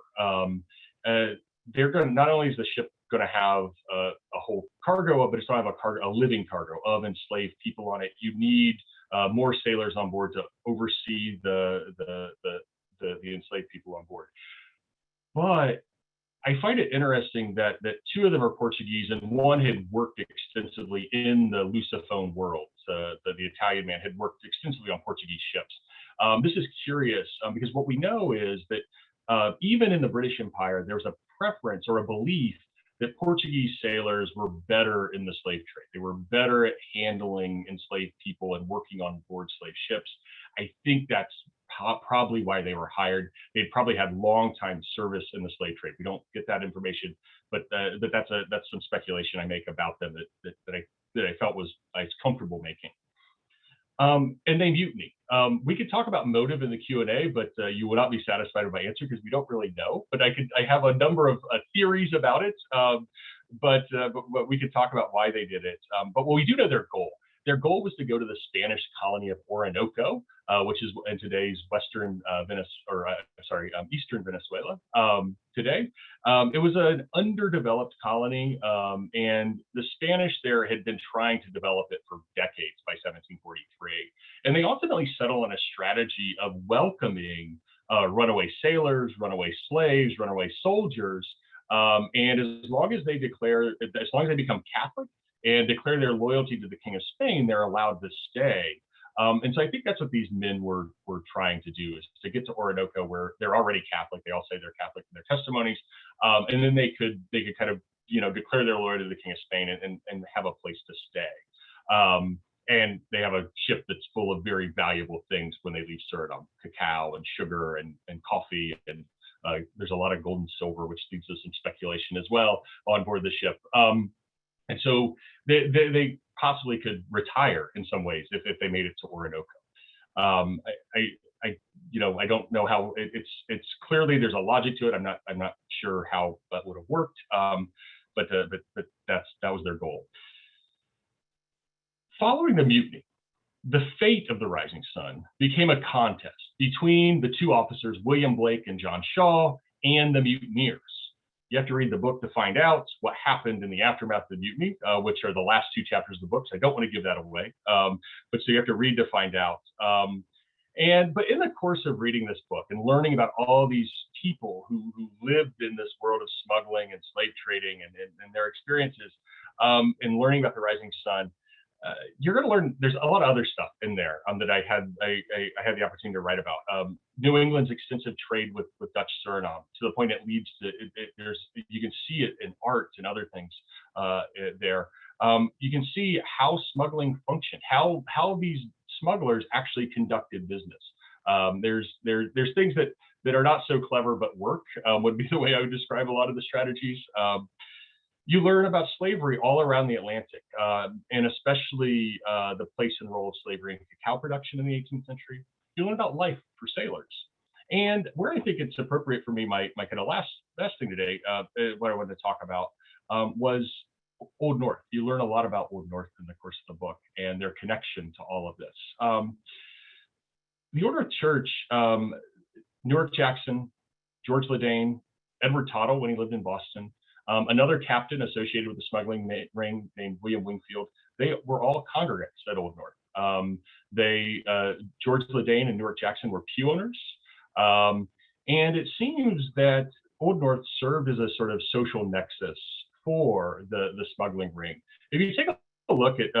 They're going not only is the ship going to have a whole cargo, but it's going to have a living cargo of enslaved people on it. You need more sailors on board to oversee the enslaved people on board. But I find it interesting that two of them are Portuguese and one had worked extensively in the Lusophone world. The Italian man had worked extensively on Portuguese ships. This is curious because what we know is that even in the British Empire, there was a preference or a belief that Portuguese sailors were better in the slave trade. They were better at handling enslaved people and working on board slave ships. I think that's probably why they were hired. They'd probably had long time service in the slave trade. We don't get that information, but that's some speculation I make about them that I felt was I was comfortable making. And they mutiny. We could talk about motive in the Q&A, but you would not be satisfied with my answer because we don't really know. But I have a number of theories about it, but we could talk about why they did it. But what we do know their goal. Their goal was to go to the Spanish colony of Orinoco, which is in today's eastern Venezuela today. It was an underdeveloped colony, and the Spanish there had been trying to develop it for decades by 1743. And they ultimately settled on a strategy of welcoming runaway sailors, runaway slaves, runaway soldiers, and as long as they become Catholic and declare their loyalty to the King of Spain, they're allowed to stay. And so I think that's what these men were trying to do, is to get to Orinoco where they're already Catholic. They all say they're Catholic in their testimonies, and then they could kind of declare their loyalty to the King of Spain and have a place to stay. And they have a ship that's full of very valuable things when they leave Suriname: cacao and sugar and coffee, and there's a lot of gold and silver, which leads to some speculation as well on board the ship. And so they possibly could retire in some ways if they made it to Orinoco. I don't know how it's clearly there's a logic to it. I'm not sure how that would have worked, but that was their goal. Following the mutiny, the fate of the Rising Sun became a contest between the two officers, William Blake and John Shaw, and the mutineers. You have to read the book to find out what happened in the aftermath of the mutiny, which are the last two chapters of the book. So I don't want to give that away, but so you have to read to find out. But in the course of reading this book and learning about all these people who lived in this world of smuggling and slave trading and their experiences, and learning about the Rising Sun, you're going to learn. There's a lot of other stuff in there that I had the opportunity to write about. New England's extensive trade with Dutch Suriname, to the point it leads to you can see it in art and other things there. You can see how smuggling functioned, how these smugglers actually conducted business. There's things that are not so clever but work, would be the way I would describe a lot of the strategies. You learn about slavery all around the Atlantic, and especially the place and role of slavery in cacao production in the 18th century. You learn about life for sailors. And where I think it's appropriate for me, my kind of last thing today, what I wanted to talk about was Old North. You learn a lot about Old North in the course of the book and their connection to all of this. The Old North Church, Newark Jackson, George Ladain, Edward Toddle when he lived in Boston, another captain associated with the smuggling ring named William Wingfield, they were all congregants at Old North. George Ladain and Newark Jackson were pew owners. And it seems that Old North served as a sort of social nexus for the smuggling ring. If you take a look at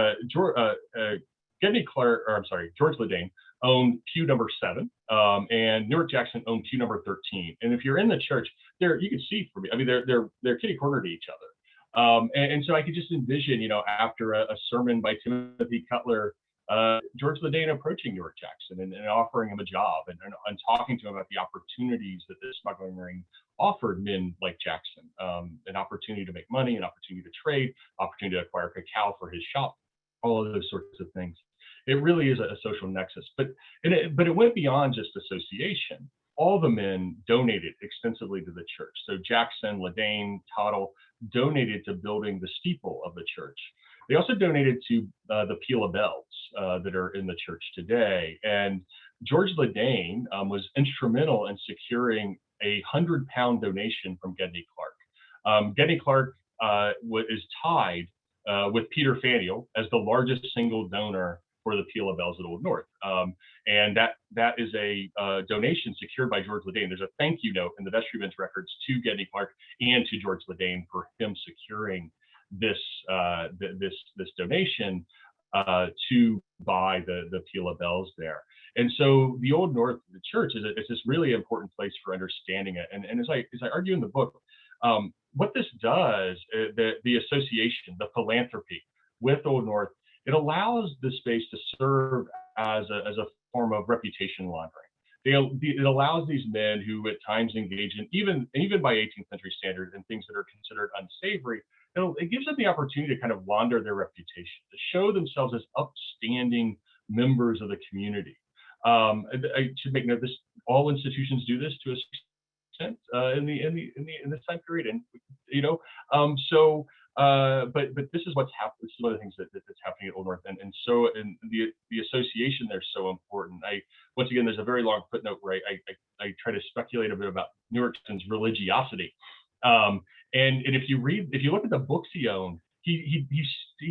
Gendy Clark, or I'm sorry, George Ladain owned pew number 7, and Newark Jackson owned pew number 13. And if you're in the church, there you can see for me. I mean, they're kitty corner to each other. And so I could just envision, after a sermon by Timothy Cutler, George Ladain approaching Newark Jackson and offering him a job and talking to him about the opportunities that the smuggling ring offered men like Jackson, an opportunity to make money, an opportunity to trade, opportunity to acquire cacao for his shop, all of those sorts of things. It really is a social nexus, but it went beyond just association. All the men donated extensively to the church. So Jackson, Ladain, Toddle donated to building the steeple of the church. They also donated to the peal of bells that are in the church today. And George Ladain was instrumental in securing a 100-pound donation from Gendy Clark. Gendy Clark is tied with Peter Faneuil as the largest single donor for the peal of bells at Old North. And that is a donation secured by George Ladain. There's a thank you note in the vestryman's records to Gendy Clark and to George Ladain for him securing this donation to buy the peal of bells there. And so the Old North, the church, is this really important place for understanding it. And as I argue in the book, what this does, the association, the philanthropy with Old North, it allows the space to serve as a form of reputation laundering. It allows these men who at times engage in, even by 18th century standards, in things that are considered unsavory, it gives them the opportunity to kind of launder their reputation, to show themselves as upstanding members of the community. I should make note this: all institutions do this to a extent in this time period, and but this is what's happened. This is one of the things that's happening at Old North, and the association there is so important. Once again, there's a very long footnote where I try to speculate a bit about Newark's religiosity. And if you look at the books he owned, he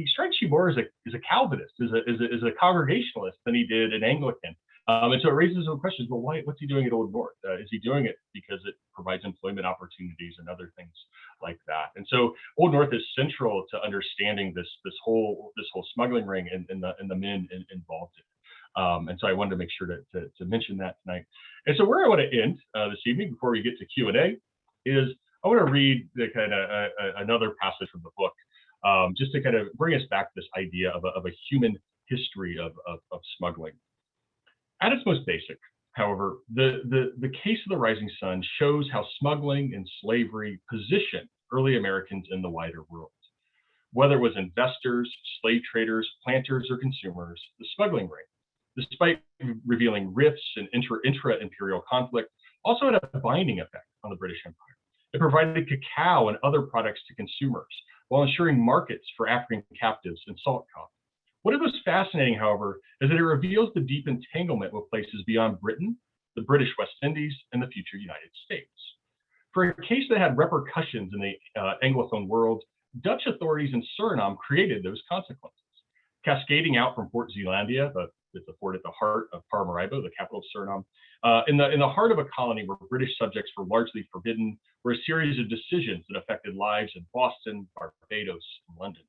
strikes you more as a Calvinist, as a Congregationalist than he did an Anglican. And so it raises some questions. Well, what's he doing at Old North? Is he doing it because it provides employment opportunities and other things like that? And so Old North is central to understanding this whole smuggling ring and the men involved in it. And so I wanted to make sure to mention that tonight. And so where I want to end this evening before we get to Q&A is I want to read the kind of another passage from the book, just to kind of bring us back to this idea of a human history of smuggling. At its most basic, however, the case of the Rising Sun shows how smuggling and slavery positioned early Americans in the wider world. Whether it was investors, slave traders, planters, or consumers, the smuggling ring, despite revealing rifts and intra-imperial conflict, also had a binding effect on the British Empire. It provided cacao and other products to consumers while ensuring markets for African captives and salt cod. What is most fascinating, however, is that it reveals the deep entanglement with places beyond Britain, the British West Indies, and the future United States. For a case that had repercussions in the Anglophone world, Dutch authorities in Suriname created those consequences. Cascading out from Fort Zeelandia, the fort at the heart of Paramaribo, the capital of Suriname, in the heart of a colony where British subjects were largely forbidden, were a series of decisions that affected lives in Boston, Barbados, and London.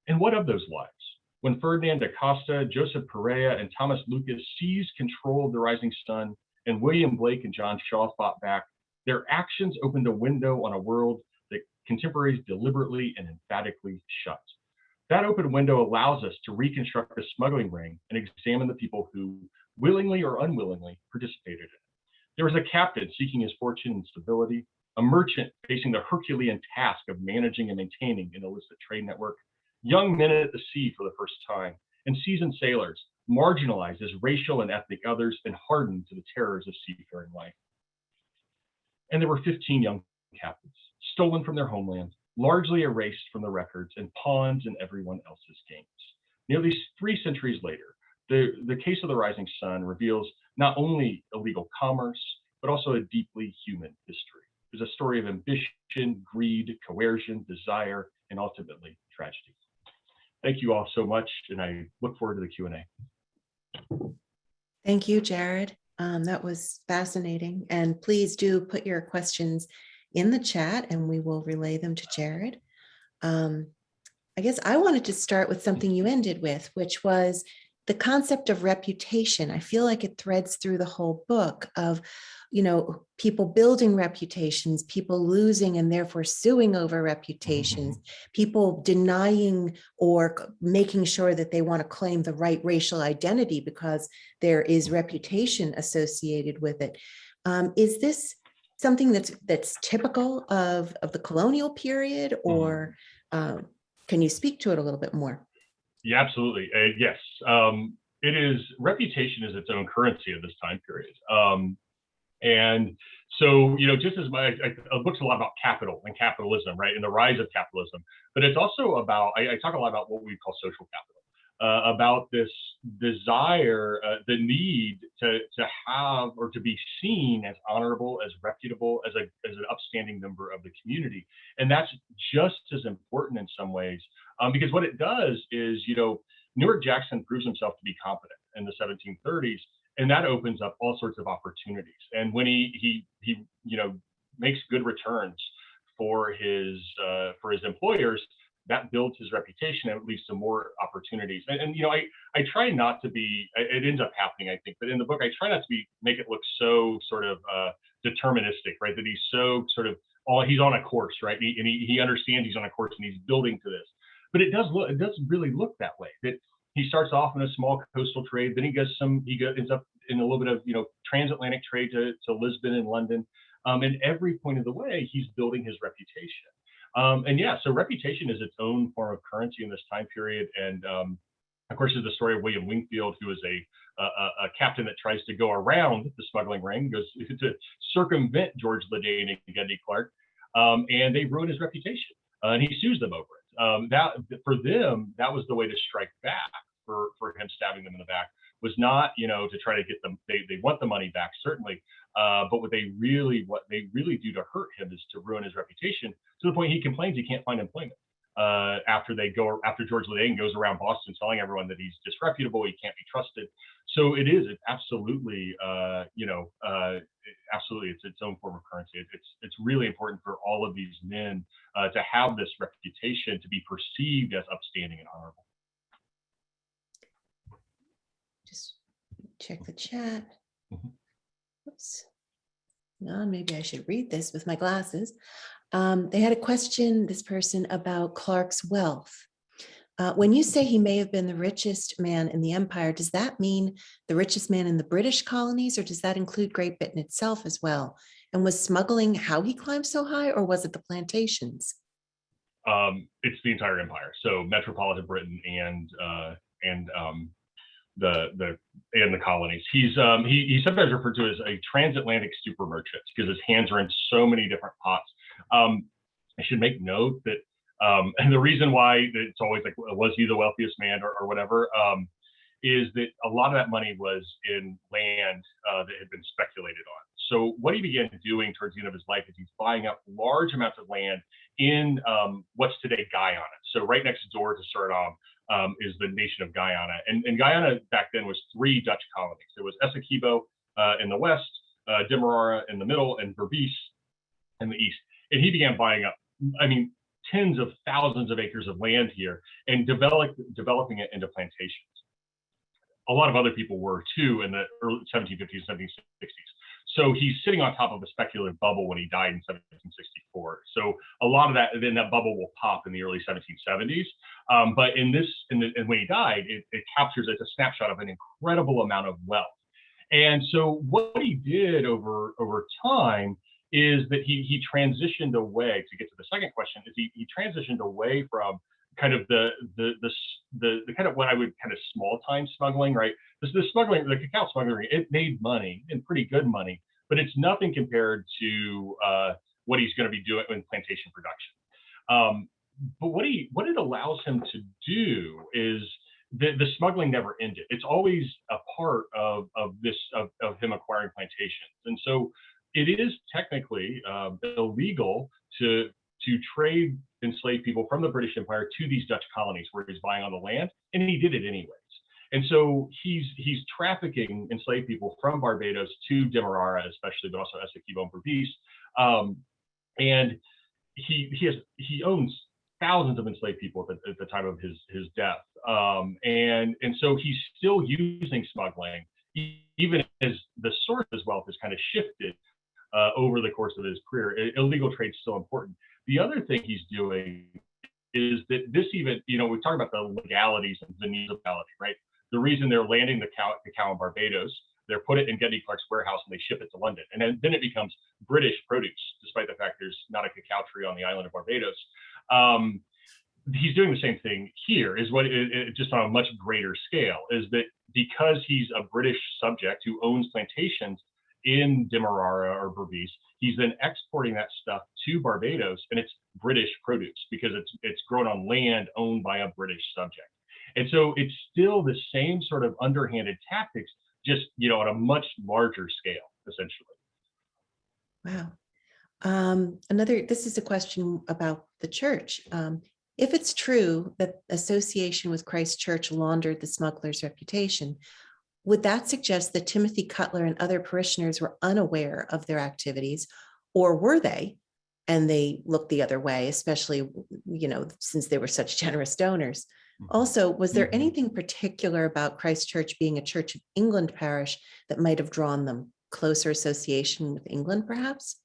And what of those lives? When Ferdinand da Costa, Joseph Pereira, and Thomas Lucas seized control of the Rising Sun, and William Blake and John Shaw fought back, their actions opened a window on a world that contemporaries deliberately and emphatically shut. That open window allows us to reconstruct the smuggling ring and examine the people who, willingly or unwillingly, participated in it. There was a captain seeking his fortune and stability, a merchant facing the Herculean task of managing and maintaining an illicit trade network, young men at the sea for the first time, and seasoned sailors, marginalized as racial and ethnic others and hardened to the terrors of seafaring life. And there were 15 young captives, stolen from their homeland, largely erased from the records and pawns in everyone else's games. Nearly 3 centuries later, the case of the Rising Sun reveals not only illegal commerce, but also a deeply human history. It's a story of ambition, greed, coercion, desire, and ultimately tragedy. Thank you all so much, and I look forward to the Q&A. Thank you, Jared. That was fascinating. And please do put your questions in the chat and we will relay them to Jared. I guess I wanted to start with something you ended with, which was the concept of reputation. I feel like it threads through the whole book of, people building reputations, people losing and therefore suing over reputations, people denying or making sure that they want to claim the right racial identity because there is reputation associated with it. Is this something that's typical of the colonial period, or can you speak to it a little bit more? Yeah, absolutely. Yes, it is. Reputation is its own currency at this time period. And so, just as a book's a lot about capital and capitalism, right, and the rise of capitalism, but it's also about, I talk a lot about what we call social capital, about this desire, the need to have or to be seen as honorable, as reputable, as an upstanding member of the community. And that's just as important in some ways, because what it does is, Newark Jackson proves himself to be competent in the 1730s. And that opens up all sorts of opportunities. And when he makes good returns for his employers, that builds his reputation and it leads to more opportunities. And I try not to be. It ends up happening, I think. But in the book, I try not to make it look so sort of deterministic, right? That he's so sort of he's on a course, right? And he understands he's on a course and he's building to this. But it does really look that way. That he starts off in a small coastal trade, then he ends up in a little bit of transatlantic trade to Lisbon and London, and every point of the way he's building his reputation. So reputation is its own form of currency in this time period. And of course, there's the story of William Wingfield, who is a captain that tries to go around the smuggling ring, goes to circumvent George Ladain and Gendy Clark, and they ruin his reputation, and he sues them over it. That for them, that was the way to strike back for him stabbing them in the back, was not to try to get them. They want the money back, certainly, but what they really do to hurt him is to ruin his reputation, to the point he complains he can't find employment after George Ladain goes around Boston telling everyone that he's disreputable, he can't be trusted. So it's absolutely absolutely it's its own form of currency. It's really important for all of these men to have this reputation, to be perceived as upstanding and honorable. Just check the chat. Oops. No, maybe I should read this with my glasses. They had a question, this person, about Clark's wealth. When you say he may have been the richest man in the empire, does that mean the richest man in the British colonies, or does that include Great Britain itself as well? And was smuggling how he climbed so high, or was it the plantations? It's the entire empire. So metropolitan Britain and the colonies. He's sometimes referred to as a transatlantic super merchant because his hands are in so many different pots. I should make note that And the reason why it's always like, was he the wealthiest man or whatever, is that a lot of that money was in land that had been speculated on. So what he began doing towards the end of his life is he's buying up large amounts of land in what's today Guyana. So right next door to Suriname is the nation of Guyana. And Guyana back then was 3 Dutch colonies. There was Essequibo in the west, Demerara in the middle, and Berbice in the east. And he began buying up, I mean, tens of thousands of acres of land here and developing it into plantations. A lot of other people were too in the early 1750s, 1760s. So he's sitting on top of a speculative bubble when he died in 1764. So a lot of that, then that bubble will pop in the early 1770s. But and when he died, it captures, it's a snapshot of an incredible amount of wealth. And so what he did over time is that he transitioned away, to get to the second question, is he transitioned away from kind of the kind of what I would kind of small time smuggling, right? The smuggling, the cacao smuggling, it made money and pretty good money, but it's nothing compared to what he's going to be doing in plantation production. But what it allows him to do is the smuggling never ended. It's always a part of him acquiring plantations, and so it is technically illegal to trade enslaved people from the British Empire to these Dutch colonies where he's buying on the land, and he did it anyways. And so he's trafficking enslaved people from Barbados to Demerara, especially, but also Essequibo and Berbice. And he owns thousands of enslaved people at the time of his death. And so he's still using smuggling, even as the source of his wealth has kind of shifted over the course of his career. Illegal trade is still important. The other thing he's doing is that this even, we talk about the legalities and the needs of legality, right? The reason they're landing the cacao in Barbados, they're put it in Gendy Clark's warehouse and they ship it to London. And then it becomes British produce, despite the fact there's not a cacao tree on the island of Barbados. He's doing the same thing here, is just on a much greater scale, is that because he's a British subject who owns plantations in Demerara or Berbice, he's then exporting that stuff to Barbados, and it's British produce because it's grown on land owned by a British subject. And so it's still the same sort of underhanded tactics, just on a much larger scale, essentially. Wow. This is a question about the church. If it's true that association with Christ Church laundered the smuggler's reputation, would that suggest that Timothy Cutler and other parishioners were unaware of their activities, or were they, and they looked the other way, especially, since they were such generous donors? Also, was there anything particular about Christ Church being a Church of England parish that might have drawn them closer association with England, perhaps?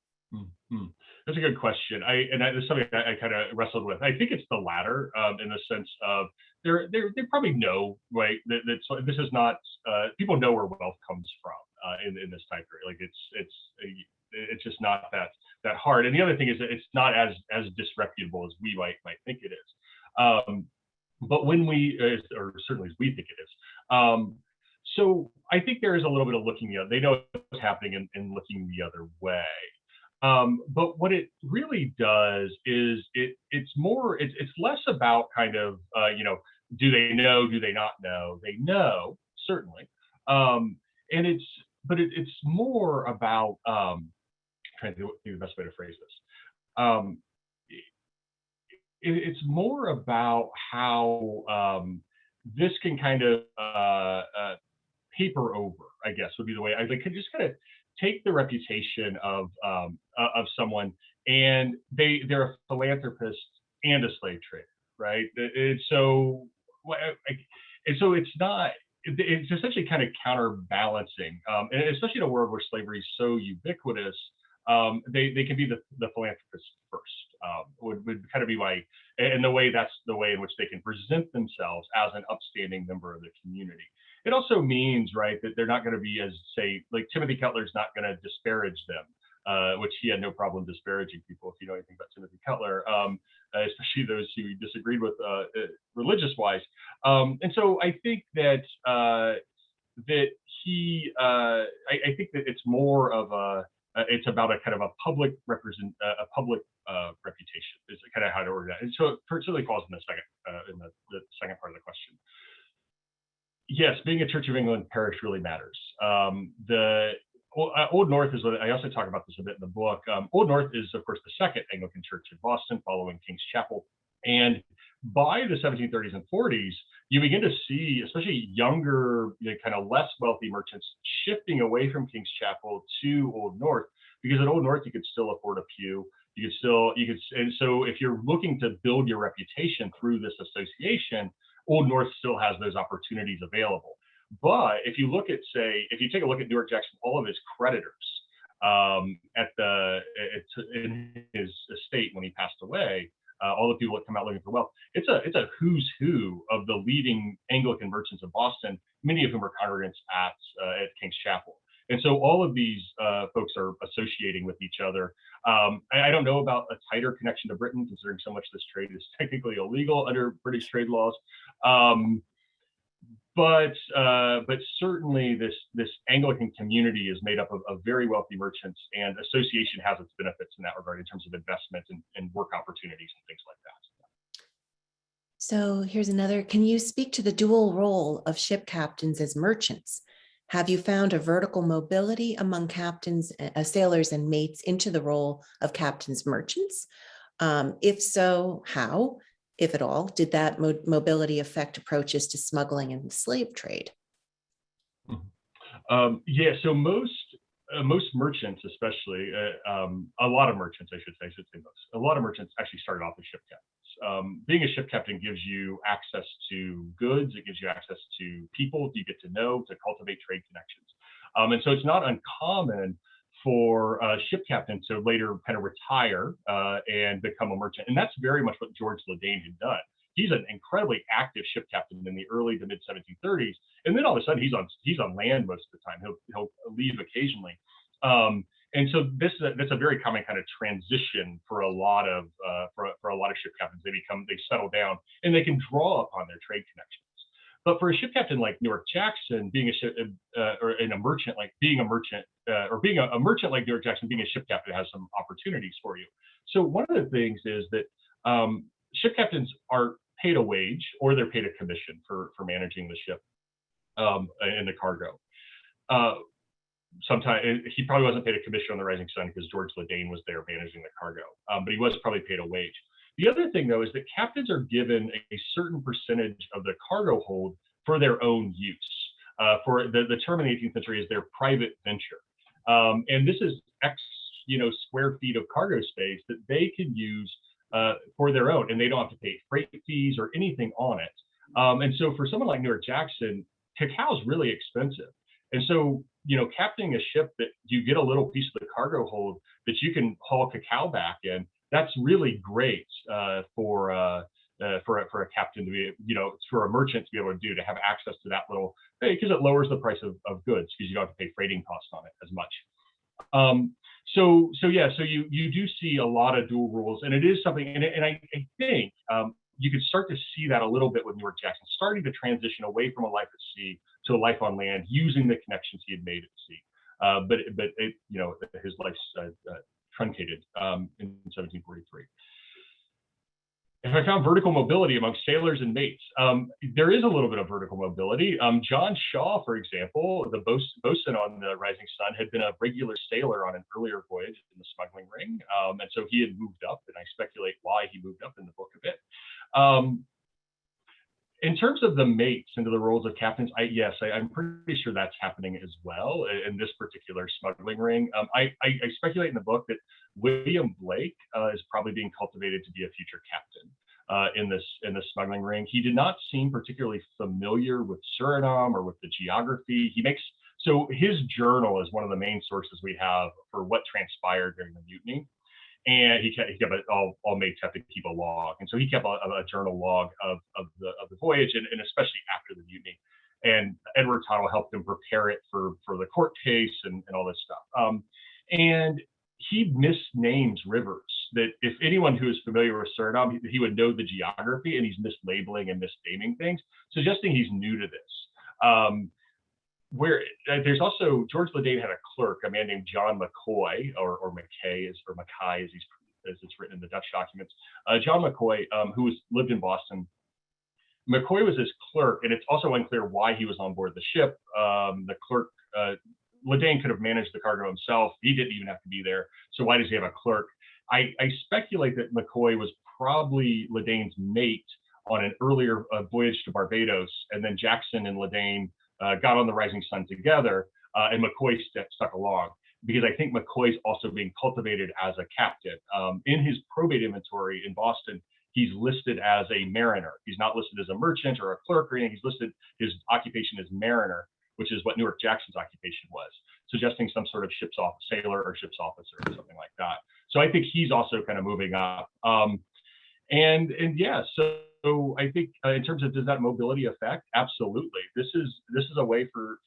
That's a good question. It's something I kind of wrestled with. I think it's the latter, in the sense of they probably know, right? That this is not, people know where wealth comes from in this time period. Like it's just not that hard. And the other thing is that it's not as disreputable as we might think it is. But when or certainly as we think it is. So I think there is a little bit of looking the other. They know what's happening and looking the other way. But what it really does is it's less about kind of, do they know, do they not know? They know, certainly. It's more about, trying to think the best way to phrase this. It's more about how this can kind of paper over, I guess, would be the way I could just kind of take the reputation of someone, and they're a philanthropist and a slave trader, right? So it's not. It's essentially kind of counterbalancing, and especially in a world where slavery is so ubiquitous. They can be the philanthropist first. Would kind of be like, and that's the way in which they can present themselves as an upstanding member of the community. It also means, right, that they're not going to be, as say, like Timothy Cutler's not going to disparage them, which he had no problem disparaging people, if you know anything about Timothy Cutler, especially those who disagreed with religious-wise. And so I think that I think that it's more of it's about a kind of a public reputation is kind of how to organize. And so it certainly falls in the second part of the question. Yes, being a Church of England parish really matters. The Old North is what I also talk about this a bit in the book. Old North is, of course, the second Anglican church in Boston, following King's Chapel. And by the 1730s and 40s, you begin to see, especially younger, kind of less wealthy merchants shifting away from King's Chapel to Old North, because at Old North you could still afford a pew. And so if you're looking to build your reputation through this association, Old North still has those opportunities available. But if you look at, if you take a look at Newark Jackson, all of his creditors in his estate when he passed away, all the people that come out looking for wealth, it's a who's who of the leading Anglican merchants of Boston, many of whom are congregants at King's Chapel. And so all of these folks are associating with each other. I don't know about a tighter connection to Britain, considering so much of this trade is technically illegal under British trade laws. But certainly this Anglican community is made up of very wealthy merchants, and association has its benefits in that regard in terms of investment and work opportunities and things like that. So here's another. Can you speak to the dual role of ship captains as merchants? Have you found a vertical mobility among captains, sailors and mates into the role of captains merchants? If so, how, if at all, did that mobility affect approaches to smuggling and the slave trade? Yeah, so most merchants, especially a lot of merchants, I should say most, a lot of merchants actually started off as ship captains. Being a ship captain gives you access to goods, it gives you access to people you get to know, to cultivate trade connections. And so it's not uncommon for ship captains to later kind of retire and become a merchant. And that's very much what George Ladain had done. He's an incredibly active ship captain in the early to mid 1730s, and then all of a sudden he's on land most of the time. He'll leave occasionally. And so that's a very common kind of transition for a lot of ship captains. They settle down and they can draw upon their trade connections. But for a ship captain like Newark Jackson, being a merchant like Newark Jackson, being a ship captain has some opportunities for you. So one of the things is that ship captains are paid a wage, or they're paid a commission for managing the ship and the cargo. Sometimes he probably wasn't paid a commission on the Rising Sun because George Ladain was there managing the cargo, but he was probably paid a wage. The other thing, though, is that captains are given a certain percentage of the cargo hold for their own use. For the term in the 18th century is their private venture, and this is X square feet of cargo space that they can use for their own, and they don't have to pay freight fees or anything on it. And so for someone like Newark Jackson, cacao is really expensive. And so, captaining a ship that you get a little piece of the cargo hold that you can haul cacao back in, that's really great for a captain to be, for a merchant to be able to do, to have access to that little, because it lowers the price of goods because you don't have to pay freighting costs on it as much. So you do see a lot of dual rules, and it is something, and I think you could start to see that a little bit with Newark Jackson, starting to transition away from a life at sea to a life on land, using the connections he had made at sea. But his life's truncated in 1743. If I found vertical mobility among sailors and mates, there is a little bit of vertical mobility. John Shaw, for example, the boatswain on the Rising Sun, had been a regular sailor on an earlier voyage in the Smuggling Ring. And so he had moved up, and I speculate why he moved up in the book a bit. In terms of the mates into the roles of captains, I'm pretty sure that's happening as well in this particular Smuggling Ring. I speculate in the book that William Blake is probably being cultivated to be a future captain in this Smuggling Ring. He did not seem particularly familiar with Suriname or with the geography. So his journal is one of the main sources we have for what transpired during the mutiny. And he kept all mates have to keep a log, and so he kept a journal log of the voyage, and especially after the mutiny. And Edward Toddle helped him prepare it for the court case and all this stuff. And he misnames rivers that, if anyone who is familiar with Suriname, he would know the geography, and he's mislabeling and misnaming things, suggesting he's new to this. where there's also George Ladain had a clerk, a man named John Mccoy, or McKay, or Mccoy as it's written in the Dutch documents. John Mccoy, who lived in Boston. McCoy was his clerk, and it's also unclear why he was on board the ship. The clerk, Ladain could have managed the cargo himself. He didn't even have to be there. So why does he have a clerk? I speculate that McCoy was probably Ladain's mate on an earlier voyage to Barbados, and then Jackson and Ladain got on the Rising Sun together, and McCoy stuck along, because I think McCoy's also being cultivated as a captain. In his probate inventory in Boston, he's listed as a mariner. He's not listed as a merchant or a clerk or anything. He's listed, his occupation as mariner, which is what Newark Jackson's occupation was, suggesting some sort of sailor or ship's officer or something like that. So I think he's also kind of moving up. And yeah, so I think in terms of, does that mobility affect? Absolutely. This is a way for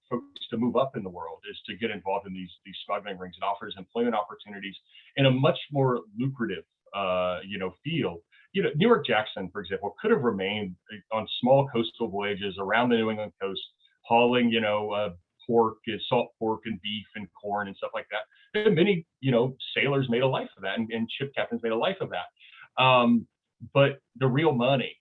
folks to move up in the world, is to get involved in these smuggling rings. It offers employment opportunities in a much more lucrative field. Newark Jackson, for example, could have remained on small coastal voyages around the New England coast, hauling, pork, salt pork and beef and corn and stuff like that. And many, sailors made a life of that, and ship captains made a life of that. But the real money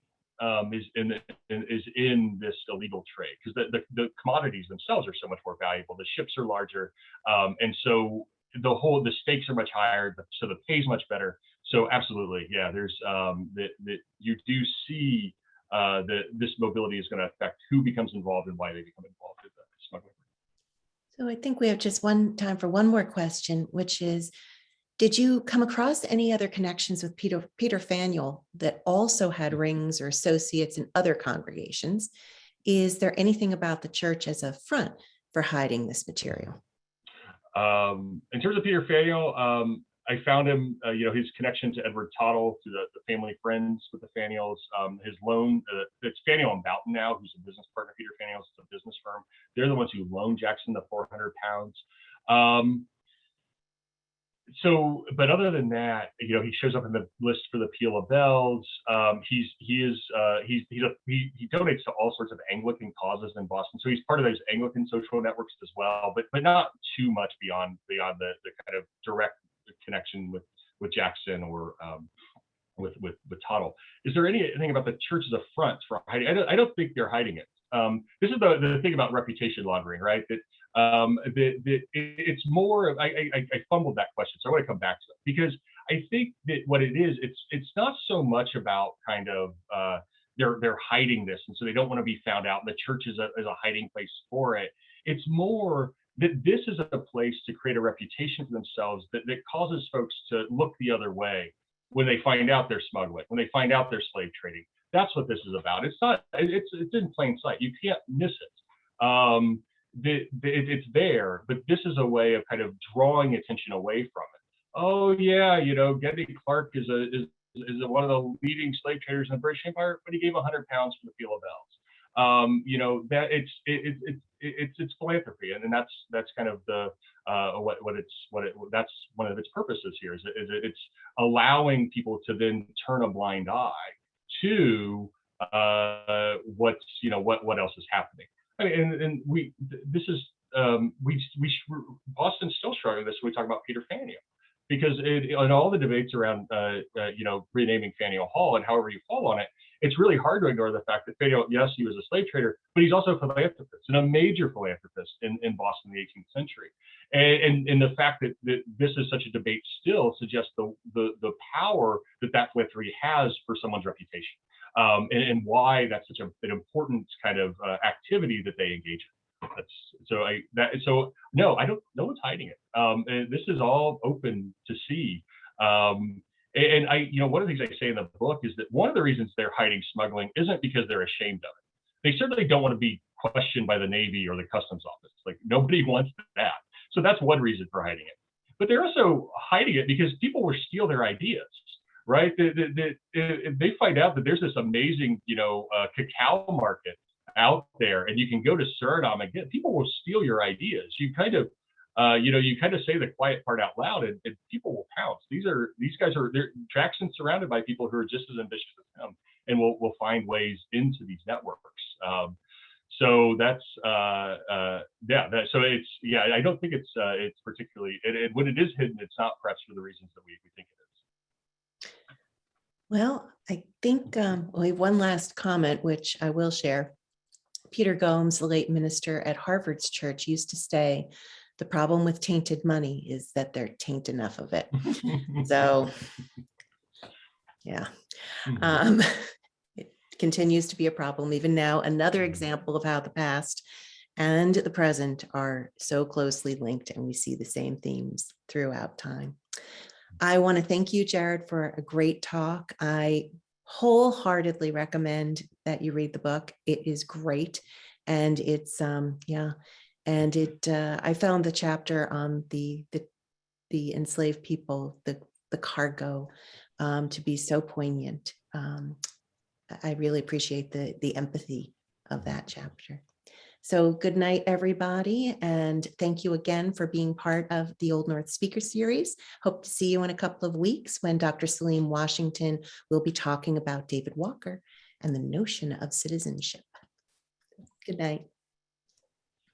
is in this illegal trade, because the commodities themselves are so much more valuable. The ships are larger, and so the stakes are much higher, so the pay is much better. So absolutely, yeah, there's that you do see that this mobility is going to affect who becomes involved and why they become involved in the smuggling. So I think we have just time for one more question, which is, did you come across any other connections with Peter Faneuil that also had rings or associates in other congregations? Is there anything about the church as a front for hiding this material? In terms of Peter Faneuil, I found him, his connection to Edward Toddle, to the family friends with the Faneuils, his loan, it's Faneuil and Boughton now, who's a business partner. Peter Faneuil is a business firm. They're the ones who loaned Jackson the 400 pounds. But other than that, he shows up in the list for the Peal of Bells. He donates to all sorts of Anglican causes in Boston. So he's part of those Anglican social networks as well, but not too much beyond the kind of direct connection with Jackson or with Toddle. Is there anything about the church as a front for hiding? I don't think they're hiding it. This is the thing about reputation laundering, right? That it's more of, I fumbled that question, so I want to come back to it, because I think that what it is, it's not so much about kind of they're hiding this, and so they don't want to be found out, and the church is a hiding place for it. It's more that this is a place to create a reputation for themselves that causes folks to look the other way when they find out they're smuggling, when they find out they're slave trading. That's what this is about. It's in plain sight. You can't miss it. It's there, but this is a way of kind of drawing attention away from it. Oh yeah, Gendy Clark is one of the leading slave traders in the British Empire, but he gave 100 pounds for the Peal of Bells. That it's philanthropy, and that's kind of the that's one of its purposes here. Is it's allowing people to then turn a blind eye to what else is happening. I mean, Boston's still struggling with this when we talk about Peter Faneuil, because in all the debates around renaming Faneuil Hall and however you fall on it, it's really hard to ignore the fact that Faneuil, yes, he was a slave trader, but he's also a philanthropist, and a major philanthropist in Boston in the 18th century. And the fact that this is such a debate still suggests the power that philanthropy has for someone's reputation, and why that's such an important kind of activity that they engage in. So no, I don't. No one's hiding it. And this is all open to see. And one of the things I say in the book is that one of the reasons they're hiding smuggling isn't because they're ashamed of it. They certainly don't want to be questioned by the Navy or the Customs Office. Like, nobody wants that. So that's one reason for hiding it. But they're also hiding it because people will steal their ideas, right? They find out that there's this amazing, cacao market out there, and you can go to Suriname and get, people will steal your ideas. You kind of say the quiet part out loud, and people will pounce. These guys are Jackson's surrounded by people who are just as ambitious as him, and will find ways into these networks. So that's so I don't think it's particularly when it is hidden, it's not perhaps for the reasons that we think it is. Well, I think we have one last comment, which I will share. Peter Gomes, the late minister at Harvard's church, used to say, the problem with tainted money is that there tain't enough of it. So, yeah, it continues to be a problem even now. Another example of how the past and the present are so closely linked, and we see the same themes throughout time. I want to thank you, Jared, for a great talk. I wholeheartedly recommend that you read the book. It is great. And it's, I found the chapter on the enslaved people, the cargo, to be so poignant. I really appreciate the empathy of that chapter. So good night, everybody. And thank you again for being part of the Old North Speaker Series. Hope to see you in a couple of weeks when Dr. Salim Washington will be talking about David Walker and the notion of citizenship. Good night.